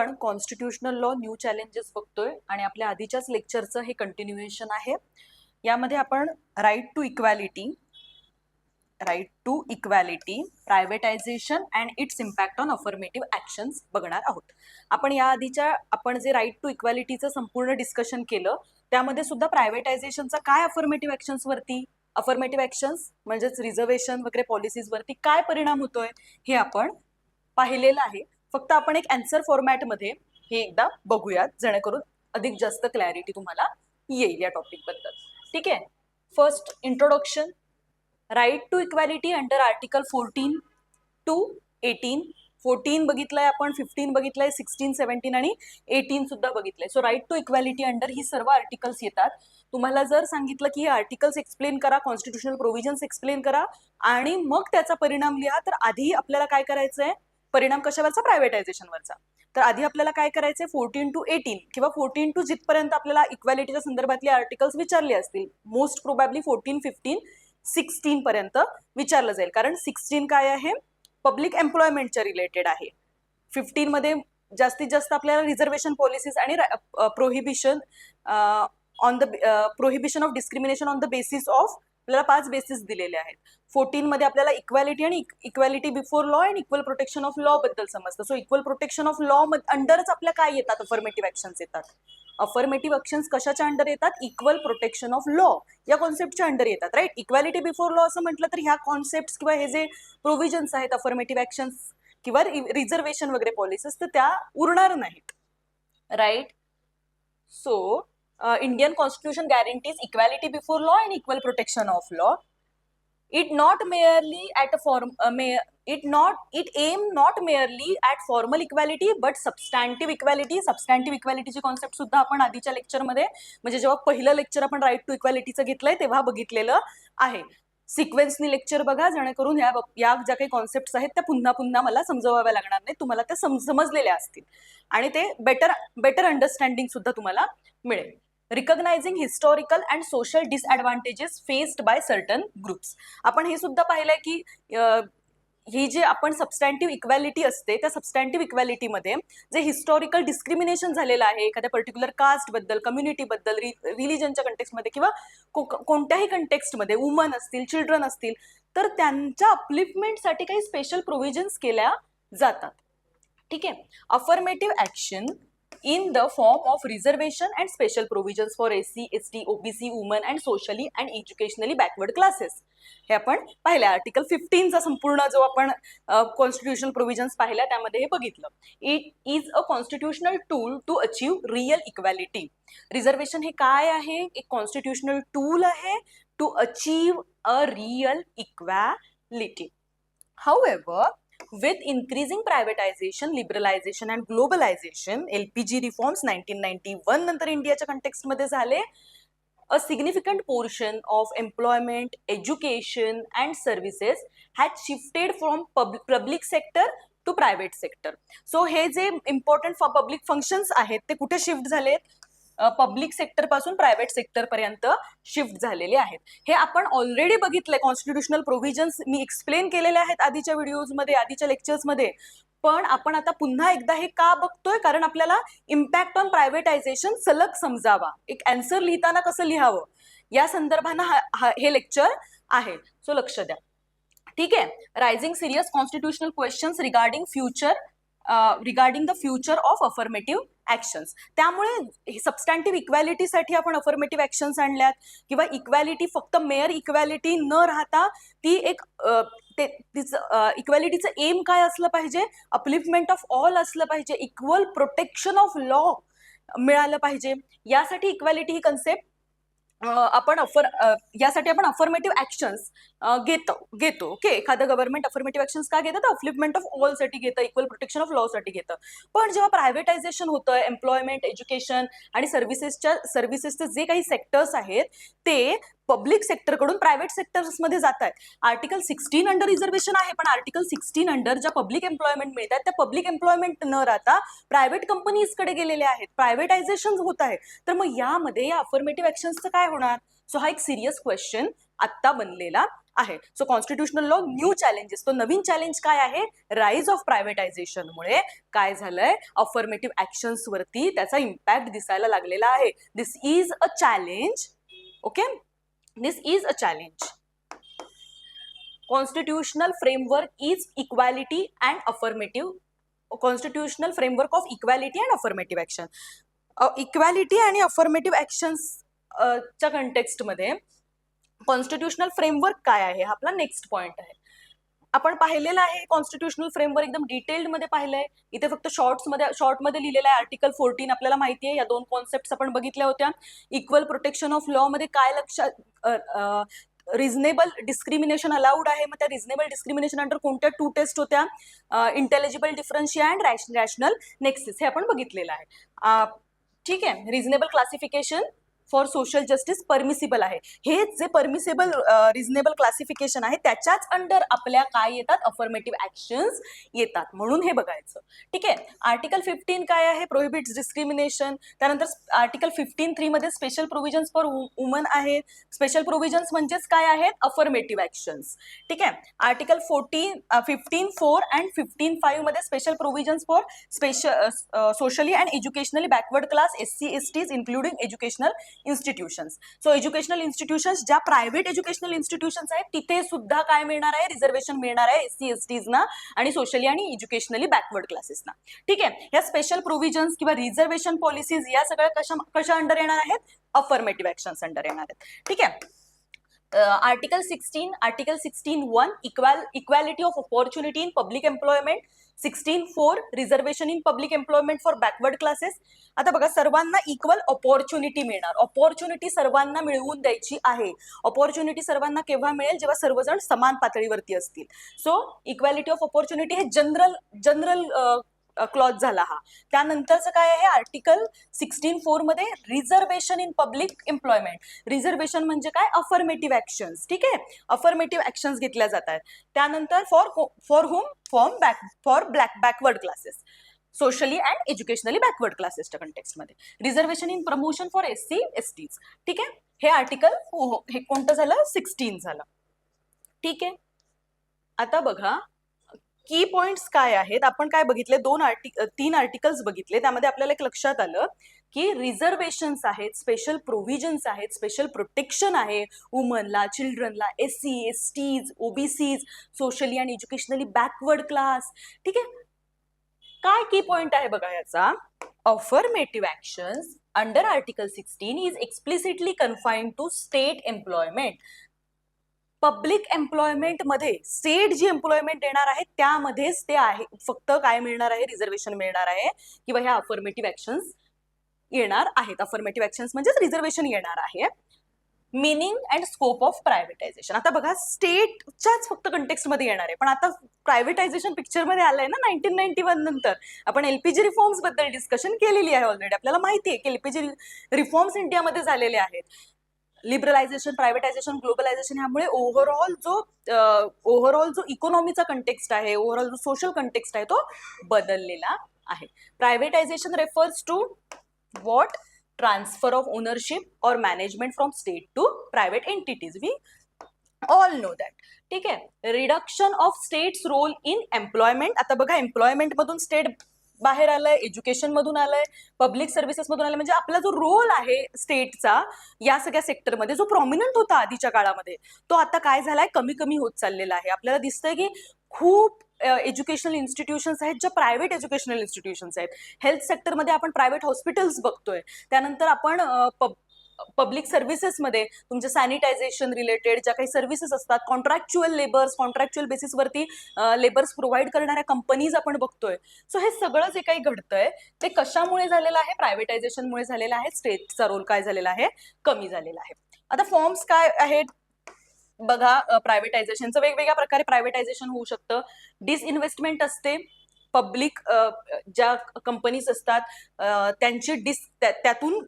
आपण constitutional law new challenges बघतोय आणि आपल्या आधीच्याच लेक्चरचं हे कंटिन्युएशन आहे. यामध्ये आपण right to equality, privatisation and its impact on affirmative actions बघणार आहोत. आपण जे राईट टू इक्वॅलिटीचं संपूर्ण डिस्कशन केलं त्यामध्ये सुद्धा प्रायव्हेटायझेशनचा काय अफर्मेटिव्ह ऍक्शन्स वरती, अफर्मेटिव्ह ऍक्शन्स म्हणजेच रिझर्वेशन वगैरे पॉलिसीज वरती काय परिणाम होतोय हे आपण पाहिलेलं आहे. फक्त आपण एक आन्सर फॉर्मॅटमध्ये हे एकदा बघूयात जेणेकरून अधिक जास्त क्लॅरिटी तुम्हाला येईल या टॉपिक बद्दल. ठीक आहे. First introduction. Right to equality under article 14 to 18. 14 बघितलंय आपण, 15 बघितलंय, 16, 17 आणि 18 सुद्धा बघितलंय. So right to equality under ही सर्व आर्टिकल्स येतात. तुम्हाला जर सांगितलं की हे आर्टिकल्स एक्सप्लेन करा, कॉन्स्टिट्यूशनल प्रोव्हिजन्स एक्सप्लेन करा आणि मग त्याचा परिणाम लिहा, तर आधी आपल्याला काय करायचंय, परिणाम कशावरचा, प्रायव्हेटायझेशनवरचा. तर आधी आपल्याला काय करायचंय, 14 टू 18 किंवा 14 टू जिथपर्यंत आपल्याला इक्वॅलिटीच्या संदर्भातले आर्टिकल्स विचारले असतील, मोस्ट प्रोबॅबली 14, 15, 16 पर्यंत विचारलं जाईल. कारण 16 काय आहे, पब्लिक एम्प्लॉयमेंटच्या रिलेटेड आहे. 15 मध्ये जास्तीत जास्त आपल्याला रिझर्वेशन पॉलिसीज आणि prohibition of discrimination on the basis of, आपल्याला 5 बेसिस दिलेले आहेत. 14 मध्ये आपल्याला इक्वॅलिटी आणि equality before law and equal protection of law बद्दल समजतं. So equal protection of law अंडरच आपल्या काय येतात, अफर्मेटिव्ह ऍक्शन्स येतात. अफर्मेटिव्ह ऍक्शन्स कशाच्या अंडर येतात, इक्वल प्रोटेक्शन ऑफ लॉ या कॉन्सेप्टच्या अंडर येतात. राईट. इक्वॅलिटी बिफोर लॉ असं म्हटलं तर ह्या कॉन्सेप्ट किंवा हे जे प्रोव्हिजन्स आहेत अफर्मेटिव्ह ऍक्शन्स किंवा रिझर्वेशन वगैरे पॉलिसीज, तर त्या उरणार नाहीत. Right. So Indian Constitution guarantees equality before law and equal protection of law. It aim not merely at formal equality but substantive equality. Substantive equality ची कॉन्सेप्ट सुद्धा आपण आधीच्या लेक्चर मध्ये, म्हणजे जेव्हा पहिलं लेक्चर आपण राईट टू इक्वॅलिटीचं घेतलंय तेव्हा बघितलेलं आहे. सिक्वेन्सनी लेक्चर बघा जेणेकरून या ज्या काही कॉन्सेप्ट्स आहेत त्या पुन्हा पुन्हा मला समजवाव्या लागणार नाही, तुम्हाला त्या समजलेल्या असतील आणि ते बेटर अंडरस्टँडिंग सुद्धा तुम्हाला मिळेल. Recognising historical and social disadvantages faced by certain groups. आपण हे सुद्धा पाहिलंय की ही जे आपण सबस्टॅन्टिव्ह इक्वॅलिटी असते त्या सबस्टॅन्टिव्ह इक्वॅलिटीमध्ये जे हिस्टॉरिकल डिस्क्रिमिनेशन झालेलं आहे एखाद्या पर्टिक्युलर कास्ट बद्दल, कम्युनिटी बद्दल, रिलिजनच्या कंटेक्स्टमध्ये किंवा कोणत्याही कंटेक्स्टमध्ये, वुमन असतील, चिल्ड्रन असतील, तर त्यांच्या अपलिफ्टमेंटसाठी काही स्पेशल प्रोव्हिजन्स केल्या जातात. ठीक आहे. Affirmative action in the form of reservation and special provisions for SC, ST, OBC, women and socially and educationally backward classes. हे आपण पाहिलं. आर्टिकल 15 चा संपूर्ण जो आपण कॉन्स्टिट्यूशनल प्रोव्हिजन्स पाहिल्या त्यामध्ये हे बघितलं. It is a constitutional tool to achieve real equality. Reservation हे काय आहे, एक कॉन्स्टिट्यूशनल टूल आहे to achieve a real equality. However, with increasing privatization, liberalization and globalization, LPG reforms 1991 नंतर इंडियाच्या कंटेक्स्ट मध्ये झाले, a significant portion of employment, education and services had shifted from public sector to private sector. So हे जे important public functions आहेत ते कुठे shift झालेत, पब्लिक सेक्टर पासून प्रायव्हेट सेक्टर पर्यंत शिफ्ट झालेले आहेत. हे आपण ऑलरेडी बघितलंय. कॉन्स्टिट्यूशनल प्रोव्हिजन्स मी एक्सप्लेन केलेले आहेत आधीच्या व्हिडिओजमध्ये, आधीच्या लेक्चर्समध्ये. पण आपण आता पुन्हा एकदा हे का बघतोय, कारण आपल्याला इम्पॅक्ट ऑन प्रायव्हेटायझेशन सलग समजावा, एक आन्सर लिहिताना कसं लिहावं या संदर्भानं हे लेक्चर आहे. सो लक्ष द्या. ठीक आहे. Rising serious constitutional questions regarding the future of affirmative actions. त्यामुळे सबस्टॅन्टिव्ह इक्वॅलिटीसाठी आपण अफर्मेटिव्ह ऍक्शन्स आणल्यात, किंवा इक्वॅलिटी फक्त मेअर इक्वॅलिटी न राहता ती एक इक्वॅलिटीचं एम काय असलं पाहिजे, अपलिफ्टमेंट ऑफ ऑल असलं पाहिजे, इक्वल प्रोटेक्शन ऑफ लॉ मिळालं पाहिजे. यासाठी इक्वॅलिटी ही कन्सेप्ट यासाठी आपण अफर्मेटिव्ह ऍक्शन्स घेतो. ओके. एखादं गव्हर्नमेंट अफर्मेटिव्ह ऍक्शन्स का घेतं, अपलिफ्टमेंट ऑफ ऑल साठी घेतं, इक्वल प्रोटेक्शन ऑफ लॉ साठी घेतं. पण जेव्हा प्रायव्हेटायझेशन होतं, एम्प्लॉयमेंट, एज्युकेशन आणि सर्व्हिसेसचे जे काही सेक्टर्स आहेत ते पब्लिक सेक्टरकडून प्रायव्हेट सेक्टर्समध्ये जात आहेत. आर्टिकल 16 अंडर रिझर्वेशन आहे, पण आर्टिकल 16 अंडर ज्या पब्लिक एम्प्लॉयमेंट मिळतात त्या पब्लिक एम्प्लॉयमेंट न राहता प्रायव्हेट कंपनीजकडे गेलेले आहेत, प्रायव्हेटायझेशन होत आहे. तर मग यामध्ये या अफर्मेटिव्ह ऍक्शन्सचं काय होणार? सो हा एक सिरियस क्वेश्चन आत्ता बनलेला आहे. So constitutional law new challenges, तो नवीन चॅलेंज काय आहे, राईज ऑफ प्रायव्हेटायझेशनमुळे काय झालंय, अफर्मेटिव्ह ऍक्शन्स वरती त्याचा इम्पॅक्ट दिसायला लागलेला आहे. This is a challenge. Okay, this is a challenge. Constitutional framework is equality and affirmative, constitutional framework of equality and affirmative action. Equality आणि अफर्मेटिव्ह ऍक्शन्स च्या कंटेक्स्टमध्ये कॉन्स्टिट्युशनल फ्रेमवर्क काय आहे हा आपला नेक्स्ट पॉइंट आहे. आपण पाहिलेलं आहे कॉन्स्टिट्युशनल फ्रेमवर्क, एकदम डिटेल्ड मध्ये पाहिलंय. इथे फक्त शॉर्टमध्ये लिहिलेलं आहे. आर्टिकल 14 आपल्याला माहिती आहे, या दोन कॉन्सेप्ट आपण बघितल्या होत्या. इक्वल प्रोटेक्शन ऑफ लॉ मध्ये काय लक्षात, रिझनेबल डिस्क्रिमिनेशन अलाउड आहे. मग त्या रिझनेबल डिस्क्रिमिनेशन अंडर कोणत्या 2 टेस्ट होत्या, इंटेलिजिबल डिफरन्शिया अँड रॅशनल नेक्सिस, हे आपण बघितलेलं आहे. ठीक आहे, reasonable classification for social justice permissible आहे. हे जे परमिसिबल रिझनेबल क्लासिफिकेशन आहे त्याच्याच अंडर आपल्या काय येतात, अफर्मेटिव्ह ऍक्शन्स येतात, म्हणून हे बघायचं. ठीक आहे, आर्टिकल 15 काय आहे, प्रोहिबिट्स डिस्क्रिमिनेशन. त्यानंतर आर्टिकल 15(3) मध्ये स्पेशल प्रोव्हिजन्स फॉर वुमन आहे. स्पेशल प्रोव्हिजन्स म्हणजेच काय आहेत, अफर्मेटिव्ह ऍक्शन्स. ठीक आहे, आर्टिकल 15(4) अँड 15(5) मध्ये special provisions for socially and educationally backward class, SC STs including educational institutions. So educational institutions, ज्या प्रायव्हेट एज्युकेशनल इन्स्टिट्यूशन्स आहेत तिथे सुद्धा काय मिळणार आहे, रिझर्वेशन मिळणार आहे SC STsना आणि सोशली आणि एज्युकेशनली बॅकवर्ड क्लासेसना. ठीक आहे, ह्या स्पेशल प्रोव्हिजन्स किंवा रिझर्वेशन पॉलिसीज या सगळ्या कशा अंडर येणार आहेत, अफर्मेटिव्ह ऍक्शन्स अंडर येणार आहेत. ठीक आहे, article 16(1) equality of opportunity in public employment. 16(4) reservation in public employment for backward classes. आता बघा, सर्वांना इक्वल अपॉर्च्युनिटी मिळणार. अपॉर्च्युनिटी सर्वांना मिळवून द्यायची आहे. अपॉर्च्युनिटी सर्वांना केव्हा मिळेल, जेव्हा सर्वजण समान पातळीवरती असतील. सो इक्वॅलिटी ऑफ अपॉर्च्युनिटी हे जनरल क्लॉज झाला हा. त्यानंतरचं काय आहे, आर्टिकल 16(4) मध्ये reservation in public employment. Reservation म्हणजे काय, अफर्मेटिव्ह ऍक्शन्स. ठीक आहे, अफर्मेटिव्ह ऍक्शन्स घेतल्या जात आहेत. त्यानंतर for whom for backward classes, socially and educationally backward क्लासेसच्या कंटेक्स्टमध्ये. Reservation in promotion for SC STs. ठीक आहे, हे आर्टिकल हे कोणतं झालं, 16 झालं. ठीक आहे, आता बघा की पॉइंट्स काय आहेत. आपण काय बघितले, 3 आर्टिकल्स बघितले. त्यामध्ये आपल्याला एक लक्षात आलं की रिझर्वेशन्स आहेत, स्पेशल प्रोव्हिजन्स आहेत, स्पेशल प्रोटेक्शन आहे वुमनला, चिल्ड्रनला, SC STs, OBCs, सोशली आणि एज्युकेशनली बॅकवर्ड क्लास. ठीक आहे, काय की पॉइंट आहे बघा याचा, affirmative actions under article 16 is explicitly confined to state employment. Public employment मध्ये स्टेट जी एम्प्लॉयमेंट देणार आहे त्यामध्येच ते आहे, फक्त काय मिळणार आहे, रिझर्वेशन मिळणार आहे किंवा ह्या अफर्मेटिव्ह ऍक्शन्स येणार आहेत. अफर्मेटिव्ह ऍक्शन्स म्हणजे रिझर्वेशन येणार आहे. Meaning and scope of privatisation. आता बघा, स्टेटच्याच फक्त कंटेक्स्ट मध्ये येणार आहे, पण आता प्रायव्हेटायझेशन पिक्चर मध्ये आलंय ना 1991 नंतर. आपण LPG रिफॉर्म्स बद्दल डिस्कशन केलेली आहे ऑलरेडी. आपल्याला माहिती आहे की LPG रिफॉर्म्स इंडियामध्ये झालेले आहेत. लिबरलायझेशन, प्रायव्हेटायझेशन, ग्लोबलायझेशन ह्यामुळे ओव्हरऑल जो इकॉनॉमीचा कंटेक्स्ट आहे, ओव्हरऑल जो सोशल कंटेक्स्ट आहे तो बदललेला आहे. Privatisation refers to what, transfer of ownership और management from state to private entities. We all know that. ठीक आहे, reduction of state's role in employment. आता बघा, एम्प्लॉयमेंट मधून स्टेट बाहेर आलंय, एज्युकेशन मधून आलंय, पब्लिक सर्व्हिसेस मधून आलंय. म्हणजे आपला जो रोल आहे स्टेटचा या सगळ्या सेक्टरमध्ये, जो प्रॉमिनंट होता आधीच्या काळामध्ये, तो आता काय झालाय, कमी कमी होत चाललेला आहे. आपल्याला दिसतंय की खूप एज्युकेशनल इन्स्टिट्यूशन्स आहेत ज्या प्रायव्हेट एज्युकेशनल इन्स्टिट्यूशन्स आहेत. हेल्थ सेक्टरमध्ये आपण प्रायव्हेट हॉस्पिटल्स बघतोय. त्यानंतर आपण पब्लिक सर्व्हिसेसमध्ये तुमच्या सॅनिटायझेशन रिलेटेड ज्या काही सर्व्हिसेस असतात, कॉन्ट्रॅक्च्युअल बेसिसवरती लेबर्स प्रोव्हाइड करणाऱ्या कंपनीज आपण बघतोय. सो हे सगळं जे काही घडतंय ते कशामुळे झालेलं आहे, प्रायव्हेटायझेशनमुळे झालेलं आहे. स्टेटचा रोल काय झालेला आहे, कमी झालेला आहे. आता फॉर्म्स काय आहेत बघा, प्रायव्हेटायझेशनचं वेगवेगळ्या प्रकारे प्रायव्हेटायझेशन होऊ शकतं. डिसइन्व्हेस्टमेंट असते. पब्लिक ज्या कंपनीज असतात त्यांची त्यातून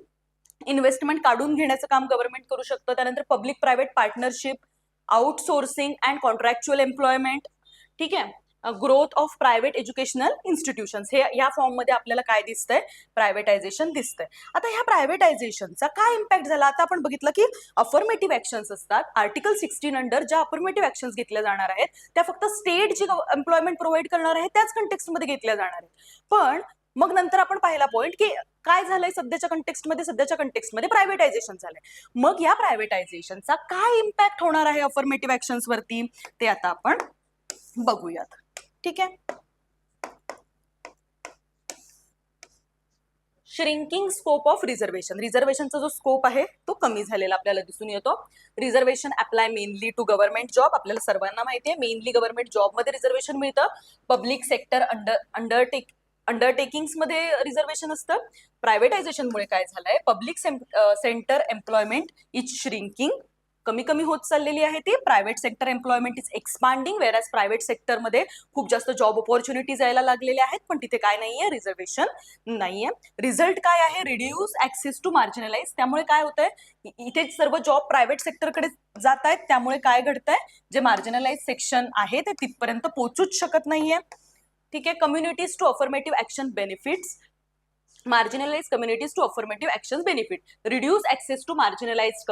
इन्व्हेस्टमेंट काढून घेण्याचं काम गव्हर्नमेंट करू शकतं. त्यानंतर public private partnership, outsourcing and contractual employment. ठीक आहे, growth of private educational institutions, हे या फॉर्म मध्ये आपल्याला काय दिसतंय, प्रायव्हेटायझेशन दिसतंय. आता ह्या प्रायव्हेटायझेशनचा काय इम्पॅक्ट झाला, आता आपण बघितलं की अफर्मेटिव्ह ऍक्शन्स असतात, आर्टिकल 16 अंडर ज्या अफर्मेटिव्ह ऍक्शन्स घेतल्या जाणार आहेत त्या फक्त स्टेट जी एम्प्लॉयमेंट प्रोव्हाइड करणार आहे त्याच कंटेक्स्टमध्ये घेतल्या जाणार आहेत. पण मग नंतर आपण पाहिला पॉइंट की काय झालंय, सध्याच्या कंटेक्स्टमध्ये प्रायव्हेटायझेशन झालंय. मग या प्रायव्हेटायझेशनचा काय इम्पॅक्ट होणार आहे अफर्मेटिव्ह ऍक्शन्स वरती ते आता आपण बघूयात. ठीक आहे. श्रिंकिंग स्कोप ऑफ रिझर्वेशन, रिझर्वेशनचा जो स्कोप आहे तो कमी झालेला आपल्याला दिसून येतो. Reservation apply mainly to government job, आपल्याला सर्वांना माहिती आहे मेनली गव्हर्नमेंट जॉब मध्ये रिझर्वेशन मिळतं. पब्लिक सेक्टर अंडरटेकिंग्स मध्ये रिझर्वेशन असतं. प्रायव्हेटायझेशनमुळे काय झालंय, public sector employment is shrinking, कमी कमी होत चाललेली आहे ती. Private sector employment is expanding, whereas private सेक्टरमध्ये खूप जास्त जॉब ऑपॉर्च्युनिटीज यायला लागलेल्या आहेत, पण तिथे काय नाहीये, रिझर्वेशन नाहीये. रिझल्ट काय आहे, रिड्यूस ऍक्सेस टू मार्जिनलाइज, त्यामुळे काय होतंय, इथे सर्व जॉब प्रायव्हेट सेक्टरकडे जात आहेत, त्यामुळे काय घडतंय, जे मार्जिनलाइज सेक्शन आहे ते तिथपर्यंत पोहोचूच शकत नाहीये. ठीक आहे. Communities to affirmative action benefits, marginalized communities to affirmative actions benefit, reduce access to marginalized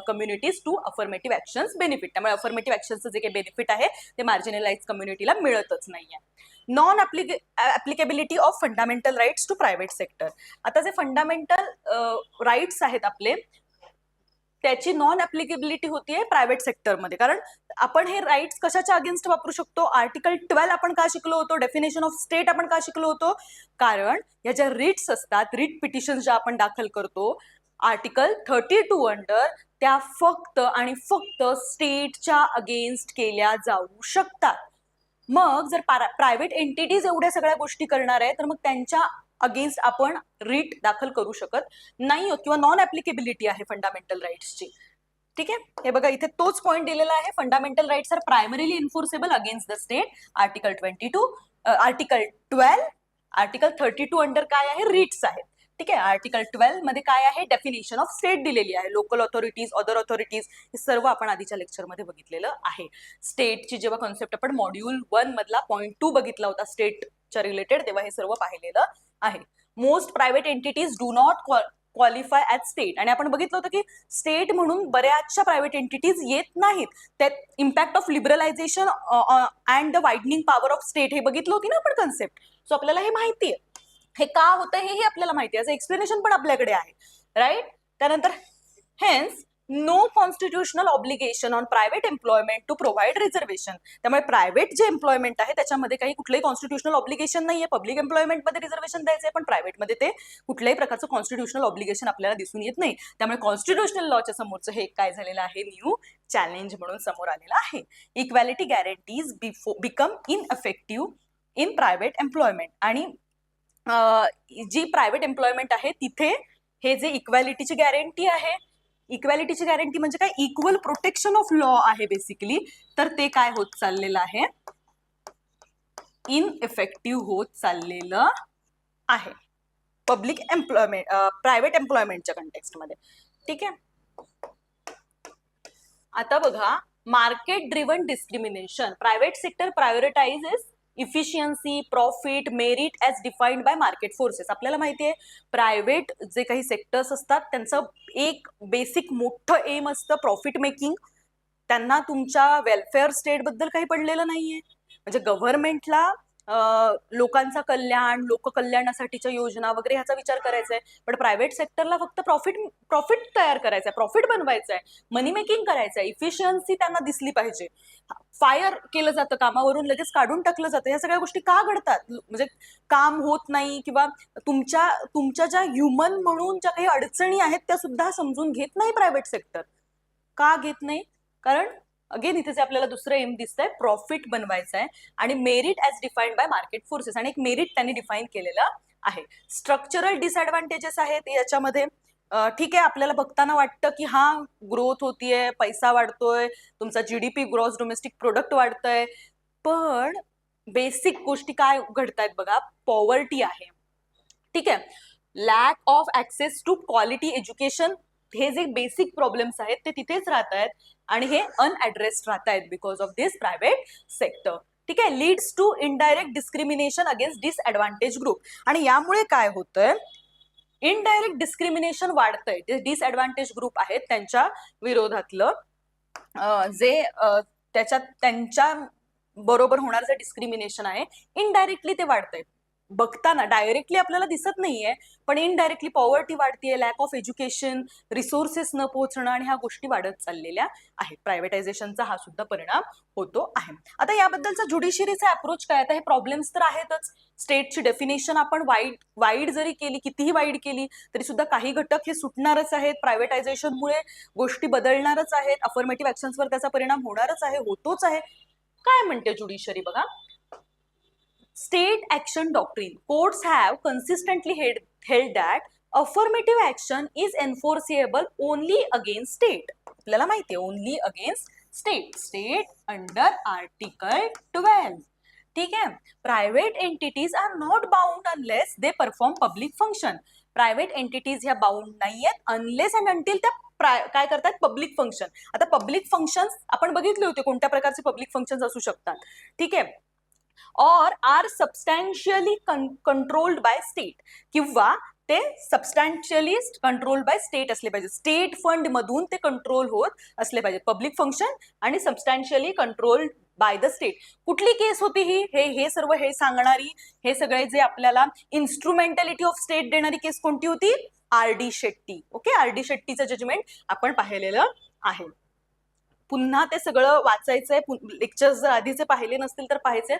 communities to affirmative actions benefit, त्यामुळे affirmative actions जे काही बेनिफिट आहे ते marginalized कम्युनिटीला मिळतच नाहीये. Non applicability of fundamental rights to private sector, आता जे फंडामेंटल राईट्स आहेत आपले त्याची नॉन ऍप्लिकेबिलिटी होतीये प्रायव्हेट सेक्टरमध्ये, कारण आपण हे राईट्स कशाच्या अगेन्स्ट वापरू शकतो, आर्टिकल 12 आपण का शिकलो होतो, डेफिनेशन ऑफ स्टेट आपण का शिकलो होतो, कारण या ज्या रिट्स असतात, रिट पिटिशन ज्या आपण दाखल करतो आर्टिकल 32 अंडर, त्या फक्त आणि फक्त स्टेटच्या अगेन्स्ट केल्या जाऊ शकतात. मग जर प्रायव्हेट एंटिटीज एवढ्या सगळ्या गोष्टी करणार आहे तर मग त्यांच्या अगेन्स्ट आपण रिट दाखल करू शकत नाही आहोत, किंवा नॉन ऍप्लिकेबिलिटी आहे फंडामेंटल राईट्सची. ठीक आहे. हे बघा इथे तोच पॉईंट दिलेला आहे, fundamental rights are primarily enforceable against the state, article 12 article 32 under काय आहे, रिट्स आहेत. ठीक आहे. आर्टिकल 12 मध्ये काय आहे, डेफिनेशन ऑफ स्टेट दिलेली आहे, लोकल ऑथॉरिटीज, अदर ऑथॉरिटीज, हे सर्व आपण आधीच्या लेक्चरमध्ये बघितलेलं आहे. स्टेटची जेव्हा कॉन्सेप्ट आपण मॉड्यूल 1 मधला पॉईंट 2 बघितला होता स्टेटच्या रिलेटेड, तेव्हा हे सर्व पाहिलेलं आहे. Most private entities do not qualify as state, आणि आपण बघितलं होतं की स्टेट म्हणून बऱ्याचशा प्रायव्हेट एंटिटीज येत नाहीत. त्यात impact of liberalisation and the widening power of state हे बघितलं होती ना आपण कन्सेप्ट. सो आपल्याला हे माहिती आहे, हे का होतं हे आपल्याला माहिती आहे, याचं एक्सप्लेनेशन पण आपल्याकडे आहे, राईट. त्यानंतर hence no constitutional obligation on private employment to provide reservation, त्यामुळे प्रायव्हेट जे एम्प्लॉयमेंट आहे त्याच्यामध्ये काही कुठलंही कॉन्स्टिट्युशनल ऑब्लिगेशन नाहीये. पब्लिक एम्प्लॉयमेंटमध्ये रिझर्वेशन द्यायचंय, पण प्रायव्हेटमध्ये ते कुठल्याही प्रकारचं कॉन्स्टिट्युशनल ऑब्लिगेशन आपल्याला दिसून येत नाही. त्यामुळे कॉन्स्टिट्युशनल लॉच्या समोरचं हे काय झालेलं आहे, न्यू चॅलेंज म्हणून समोर आलेलं आहे. Equality guarantees become ineffective in private employment, आणि जी प्रायव्हेट एम्प्लॉयमेंट आहे तिथे हे जे इक्वॅलिटीची गॅरंटी आहे, इक्वॅलिटीची गॅरंटी म्हणजे काय, इक्वल प्रोटेक्शन ऑफ लॉ आहे बेसिकली, तर ते काय होत चाललेलं आहे, इनइफेक्टिव्ह होत चाललेलं आहे पब्लिक एम्प्लॉयमेंट प्रायव्हेट एम्प्लॉयमेंटच्या कंटेक्स्टमध्ये. ठीक आहे. आता बघा, market driven discrimination, private sector prioritises efficiency, profit, merit as defined by market forces. आपल्याला माहिती आहे प्रायव्हेट जे काही सेक्टर्स असतात त्यांचं एक बेसिक मोठं एम असतं प्रॉफिट मेकिंग, त्यांना तुमच्या वेलफेअर स्टेट बद्दल काही पडलेलं नाहीये. म्हणजे गव्हर्नमेंटला लोकांचा कल्याण, लोककल्याणासाठीच्या योजना वगैरे ह्याचा विचार करायचा आहे, पण प्रायव्हेट सेक्टरला फक्त प्रॉफिट तयार करायचं आहे, प्रॉफिट बनवायचं आहे, मनी मेकिंग करायचं आहे, इफिशियन्सी त्यांना दिसली पाहिजे. फायर केलं जातं कामावरून, लगेच काढून टाकलं जातं, ह्या सगळ्या गोष्टी का घडतात, म्हणजे काम होत नाही, किंवा तुमच्या ज्या ह्युमन म्हणून ज्या काही अडचणी आहेत त्या सुद्धा समजून घेत नाही प्रायव्हेट सेक्टर. का घेत नाही, कारण अगेन इथे जे आपल्याला दुसरं एम दिसतंय, प्रॉफिट बनवायचं आहे, आणि merit as defined by market forces, आणि एक मेरिट त्यांनी डिफाईन केलेलं आहे. स्ट्रक्चरल डिसएडव्हान्टेजेस आहेत याच्यामध्ये. ठीक आहे, आपल्याला बघताना वाटतं की हा ग्रोथ होतीये, पैसा वाढतोय, तुमचा जीडीपी ग्रॉस डोमेस्टिक प्रोडक्ट वाढतंय, पण बेसिक गोष्टी काय घडतायत बघा, पॉवर्टी आहे. ठीक आहे, lack of access to quality education, हे जे बेसिक प्रॉब्लेम्स आहेत ते तिथेच राहत आहेत आणि हे अनॲड्रेस्ड राहत आहेत because of this private sector. ठीक आहे, leads to indirect discrimination against disadvantage group. आणि यामुळे काय होतंय, इनडायरेक्ट डिस्क्रिमिनेशन वाढतंय. जे डिसएडव्हान्टेज ग्रुप आहेत त्यांच्या विरोधातलं जे त्याच्यात त्यांच्या बरोबर होणार जे डिस्क्रिमिनेशन आहे इनडायरेक्टली ते वाढतंय. बघताना डायरेक्टली आपल्याला दिसत नाहीये, पण इनडायरेक्टली पॉवर्टी वाढतीये, लॅक ऑफ एज्युकेशन, रिसोर्सेस न पोहोचणं, आणि ह्या गोष्टी वाढत चाललेल्या आहेत. प्रायव्हेटायझेशनचा हा सुद्धा परिणाम होतो आहे. आता याबद्दलचा ज्युडिशियरीचा अप्रोच काय? आता हे प्रॉब्लेम्स तर आहेतच. स्टेटची डेफिनेशन आपण वाईड जरी केली, कितीही वाईड केली, तरी सुद्धा काही घटक हे सुटणारच आहेत. प्रायव्हेटायझेशनमुळे गोष्टी बदलणारच आहेत. अफर्मेटिव्ह ऍक्शन्सवर त्याचा परिणाम होणारच आहे, होतोच आहे. काय म्हणते ज्युडिशरी बघा. State action doctrine. Courts have consistently held that affirmative action is enforceable only against state. आपल्याला माहिती आहे, only against state. State under Article 12. ठीक आहे. Private entities are not bound unless they perform public function. Private entities ह्या bound नाहीयेत unless and until त्या काय करतात, पब्लिक फंक्शन. आता पब्लिक फंक्शन्स आपण बघितले होते कोणत्या प्रकारचे पब्लिक फंक्शन्स असू शकतात. ठीक आहे, और are substantially controlled by state, किंवा ते सबस्टॅन्शियली कंट्रोल्ड बाय स्टेट असले पाहिजे. स्टेट फंड मधून ते कंट्रोल होत असले पाहिजे. पब्लिक फंक्शन आणि substantially controlled by the state. कुठली केस होती ही? हे सर्व हे सांगणारी, हे सगळे जे आपल्याला इन्स्ट्रुमेंटॅलिटी ऑफ स्टेट देणारी केस कोणती होती? आर.डी. शेट्टी. Okay, RD. शेट्टीचं जजमेंट आपण पाहिलेलं आहे. पुन्हा ते सगळं वाचायचंय, लेक्चर्स जर आधीचे पाहिले नसतील तर पाहायचे,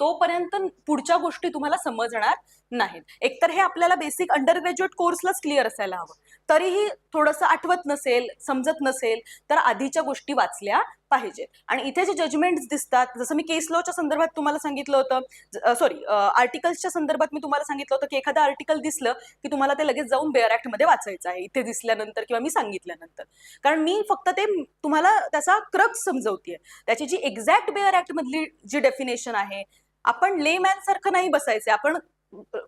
तोपर्यंत पुढच्या गोष्टी तुम्हाला समजणार नाहीत. एकतर हे आपल्याला बेसिक अंडर ग्रॅज्युएट कोर्सलाच क्लिअर असायला हवं. तरीही थोडंसं आठवत नसेल, समजत नसेल, तर आधीच्या गोष्टी वाचल्या पाहिजे. आणि इथे जे जजमेंट्स दिसतात, जसं मी केस लॉच्या संदर्भात तुम्हाला सांगितलं होतं, सॉरी आर्टिकल्सच्या संदर्भात मी तुम्हाला सांगितलं होतं की एखादं आर्टिकल दिसलं की तुम्हाला ते लगेच जाऊन बेअर ऍक्ट मध्ये वाचायचं आहे, इथे दिसल्यानंतर किंवा मी सांगितल्यानंतर. कारण मी फक्त ते तुम्हाला त्याचा क्रक्स समजवतेय. त्याची जी एक्झॅक्ट बेअर ऍक्ट मधली जी डेफिनेशन आहे, आपण लेमॅन सारखं नाही बसायचं, आपण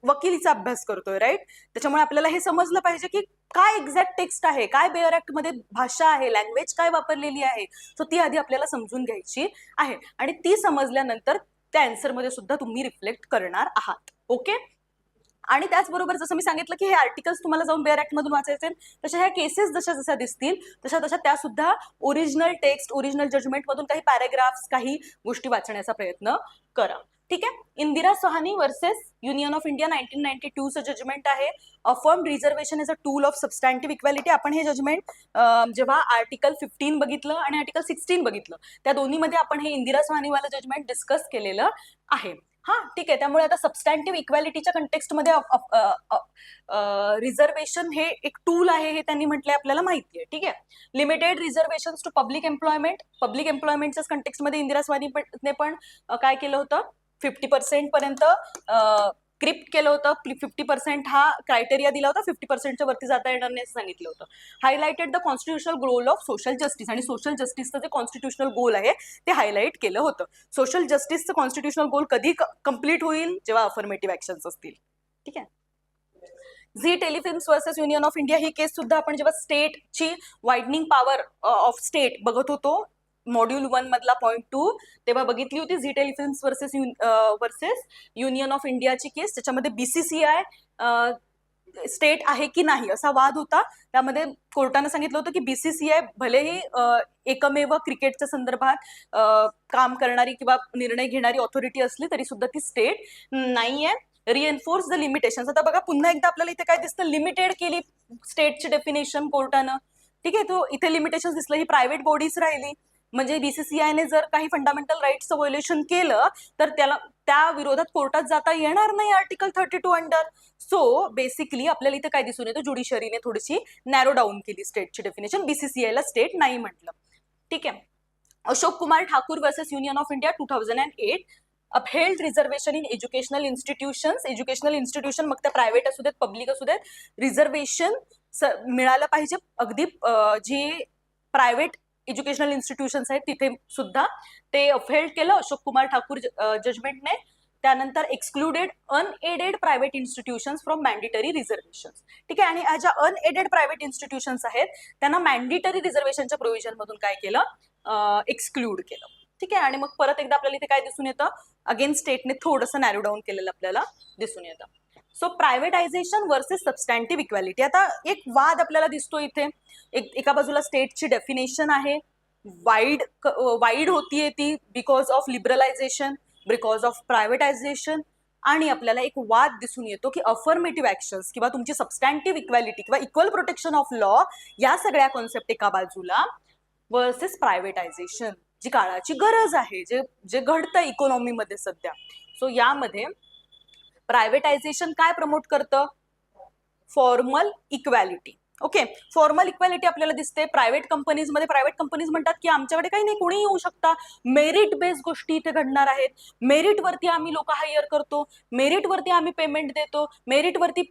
वकिलीचा अभ्यास करतोय, राईट. त्याच्यामुळे आपल्याला हे समजलं पाहिजे की काय एक्झॅक्ट टेक्स्ट आहे, काय बेअर ऍक्ट मध्ये भाषा आहे, लँग्वेज काय वापरलेली आहे, सो ती आधी आपल्याला समजून घ्यायची आहे. आणि ती समजल्यानंतर त्या आन्सर मध्ये सुद्धा तुम्ही रिफ्लेक्ट करणार आहात. ओके. आणि त्याचबरोबर जसं मी सांगितलं की हे आर्टिकल्स तुम्हाला जाऊन बेअर ऍक्ट मधून वाचायचे, तशा ह्या केसेस जशा जशा दिसतील तशा त्या सुद्धा ओरिजिनल टेक्स्ट, ओरिजिनल जजमेंट मधून काही पॅराग्राफ्स, काही गोष्टी वाचण्याचा प्रयत्न करा. ठीक आहे. Indira Sawhney versus union of India 1992 चं जजमेंट आहे. Affirmed reservation as a tool of substantive equality. आपण हे जजमेंट जेव्हा आर्टिकल 15 बघितलं आणि आर्टिकल 16 बघितलं, त्या दोन्हीमध्ये आपण हे इंदिरा सहानीवाला जजमेंट डिस्कस केलेलं आहे. हा, ठीक आहे. त्यामुळे आता सबस्टॅन्टिव्ह इक्वॅलिटीच्या कंटेक्स्टमध्ये रिझर्वेशन हे एक टूल आहे हे त्यांनी म्हटलंय, आपल्याला माहिती आहे. ठीक आहे. Limited reservation to public employment. Public एम्प्लॉयमेंटच्या कंटेक्स्टमध्ये इंदिरा सहानीने पण काय केलं होतं, 50% पर्यंत क्रिप्ट केलं होतं. 50% हा क्रायटेरिया दिला होता, 50%च्या वरती जाता येणार नाही असं सांगितलं होतं. Highlighted the constitutional goal of social justice. आणि सोशल जस्टिसचं जे कॉन्स्टिट्युशनल गोल आहे ते हायलाइट केलं होतं. सोशल जस्टिसचं कॉन्स्टिट्युशनल गोल कधी कम्प्लीट होईल? जेव्हा अफर्मेटिव्ह ऍक्शन्स असतील. ठीक आहे. Zee Telefilms versus union of India ही केस सुद्धा आपण जेव्हा स्टेटची वाइडनिंग पॉवर ऑफ स्टेट बघत होतो, मॉड्यूल 1 मधला पॉइंट 2, तेव्हा बघितली होती Zee Telefilms versus union of इंडियाची केस. त्याच्यामध्ये बीसीसीआय स्टेट आहे की नाही असा वाद होता. त्यामध्ये कोर्टाने सांगितलं होतं की बीसीसीआय भलेही एकमेव क्रिकेटच्या संदर्भात काम करणारी किंवा निर्णय घेणारी ऑथॉरिटी असली तरी सुद्धा ती स्टेट नाहीये. रिएन्फोर्स द लिमिटेशन. आता बघा पुन्हा एकदा आपल्याला इथे काय दिसतं, लिमिटेड केली स्टेटची डेफिनेशन कोर्टानं. ठीक आहे. तो इथे लिमिटेशन दिसलं, ही प्रायव्हेट बॉडीज राहिली. म्हणजे बीसीसीआयने जर काही फंडामेंटल राईट्सचं व्हायोलेशन केलं तर त्याला त्या विरोधात कोर्टात जाता येणार नाही आर्टिकल 32 अंडर. सो बेसिकली आपल्याला इथे काय दिसून येतं, ज्युडिशरीने थोडीशी नॅरो डाऊन केली स्टेटची डेफिनेशन, बीसीसीआयला स्टेट नाही म्हटलं. ठीक आहे. Ashok Kumar Thakur versus union of India 2008. Upheld reservation in educational institutions. Educational institution मग त्या प्रायव्हेट असू देत, पब्लिक असू देत, रिझर्वेशन मिळालं पाहिजे. अगदी जे प्रायव्हेट एज्युकेशनल इन्स्टिट्यूशन्स आहेत तिथे सुद्धा ते अपहेल्ड केलं अशोक कुमार ठाकूर जजमेंटने. त्यानंतर excluded unaided private institutions from mandatory reservations. ठीक आहे. आणि ज्या अनएडेड प्रायव्हेट इन्स्टिट्यूशन्स आहेत त्यांना मॅन्डेटरी रिझर्वेशनच्या प्रोव्हिजन मधून काय केलं, एक्सक्लूड केलं. ठीक आहे. आणि मग परत एकदा आपल्याला इथे काय दिसून येतं, अगेन स्टेटने थोडंसं नॅरो डाऊन केलेलं आपल्याला दिसून येतं. So privatisation versus substantive equality. आता एक वाद आपल्याला दिसतो इथे. एका बाजूला स्टेटची डेफिनेशन आहे, वाईड होतीये ती because of liberalisation, because of privatisation. आणि आपल्याला एक वाद दिसून येतो की अफर्मेटिव्ह ऍक्शन्स किंवा तुमची सबस्टॅन्टिव्ह इक्वॅलिटी किंवा इक्वल प्रोटेक्शन ऑफ लॉ, या सगळ्या कॉन्सेप्ट एका बाजूला, वर्सेस प्रायव्हेटायझेशन, जी काळाची गरज आहे, जे घडतं इकॉनॉमीमध्ये सध्या. सो यामध्ये प्रायव्हेटायझेशन काय प्रमोट करतं, formal equality. Okay, formal equality आपल्याला दिसते प्रायव्हेट कंपनीजमध्ये. प्रायव्हेट कंपनीज म्हणतात की आमच्याकडे काही नाही, कोणी येऊ शकता, मेरिट बेस्ड गोष्टी इथे घडणार आहेत, मेरिटवरती आम्ही लोक हायर करतो, मेरिटवरती आम्ही पेमेंट देतो, मेरिटवरती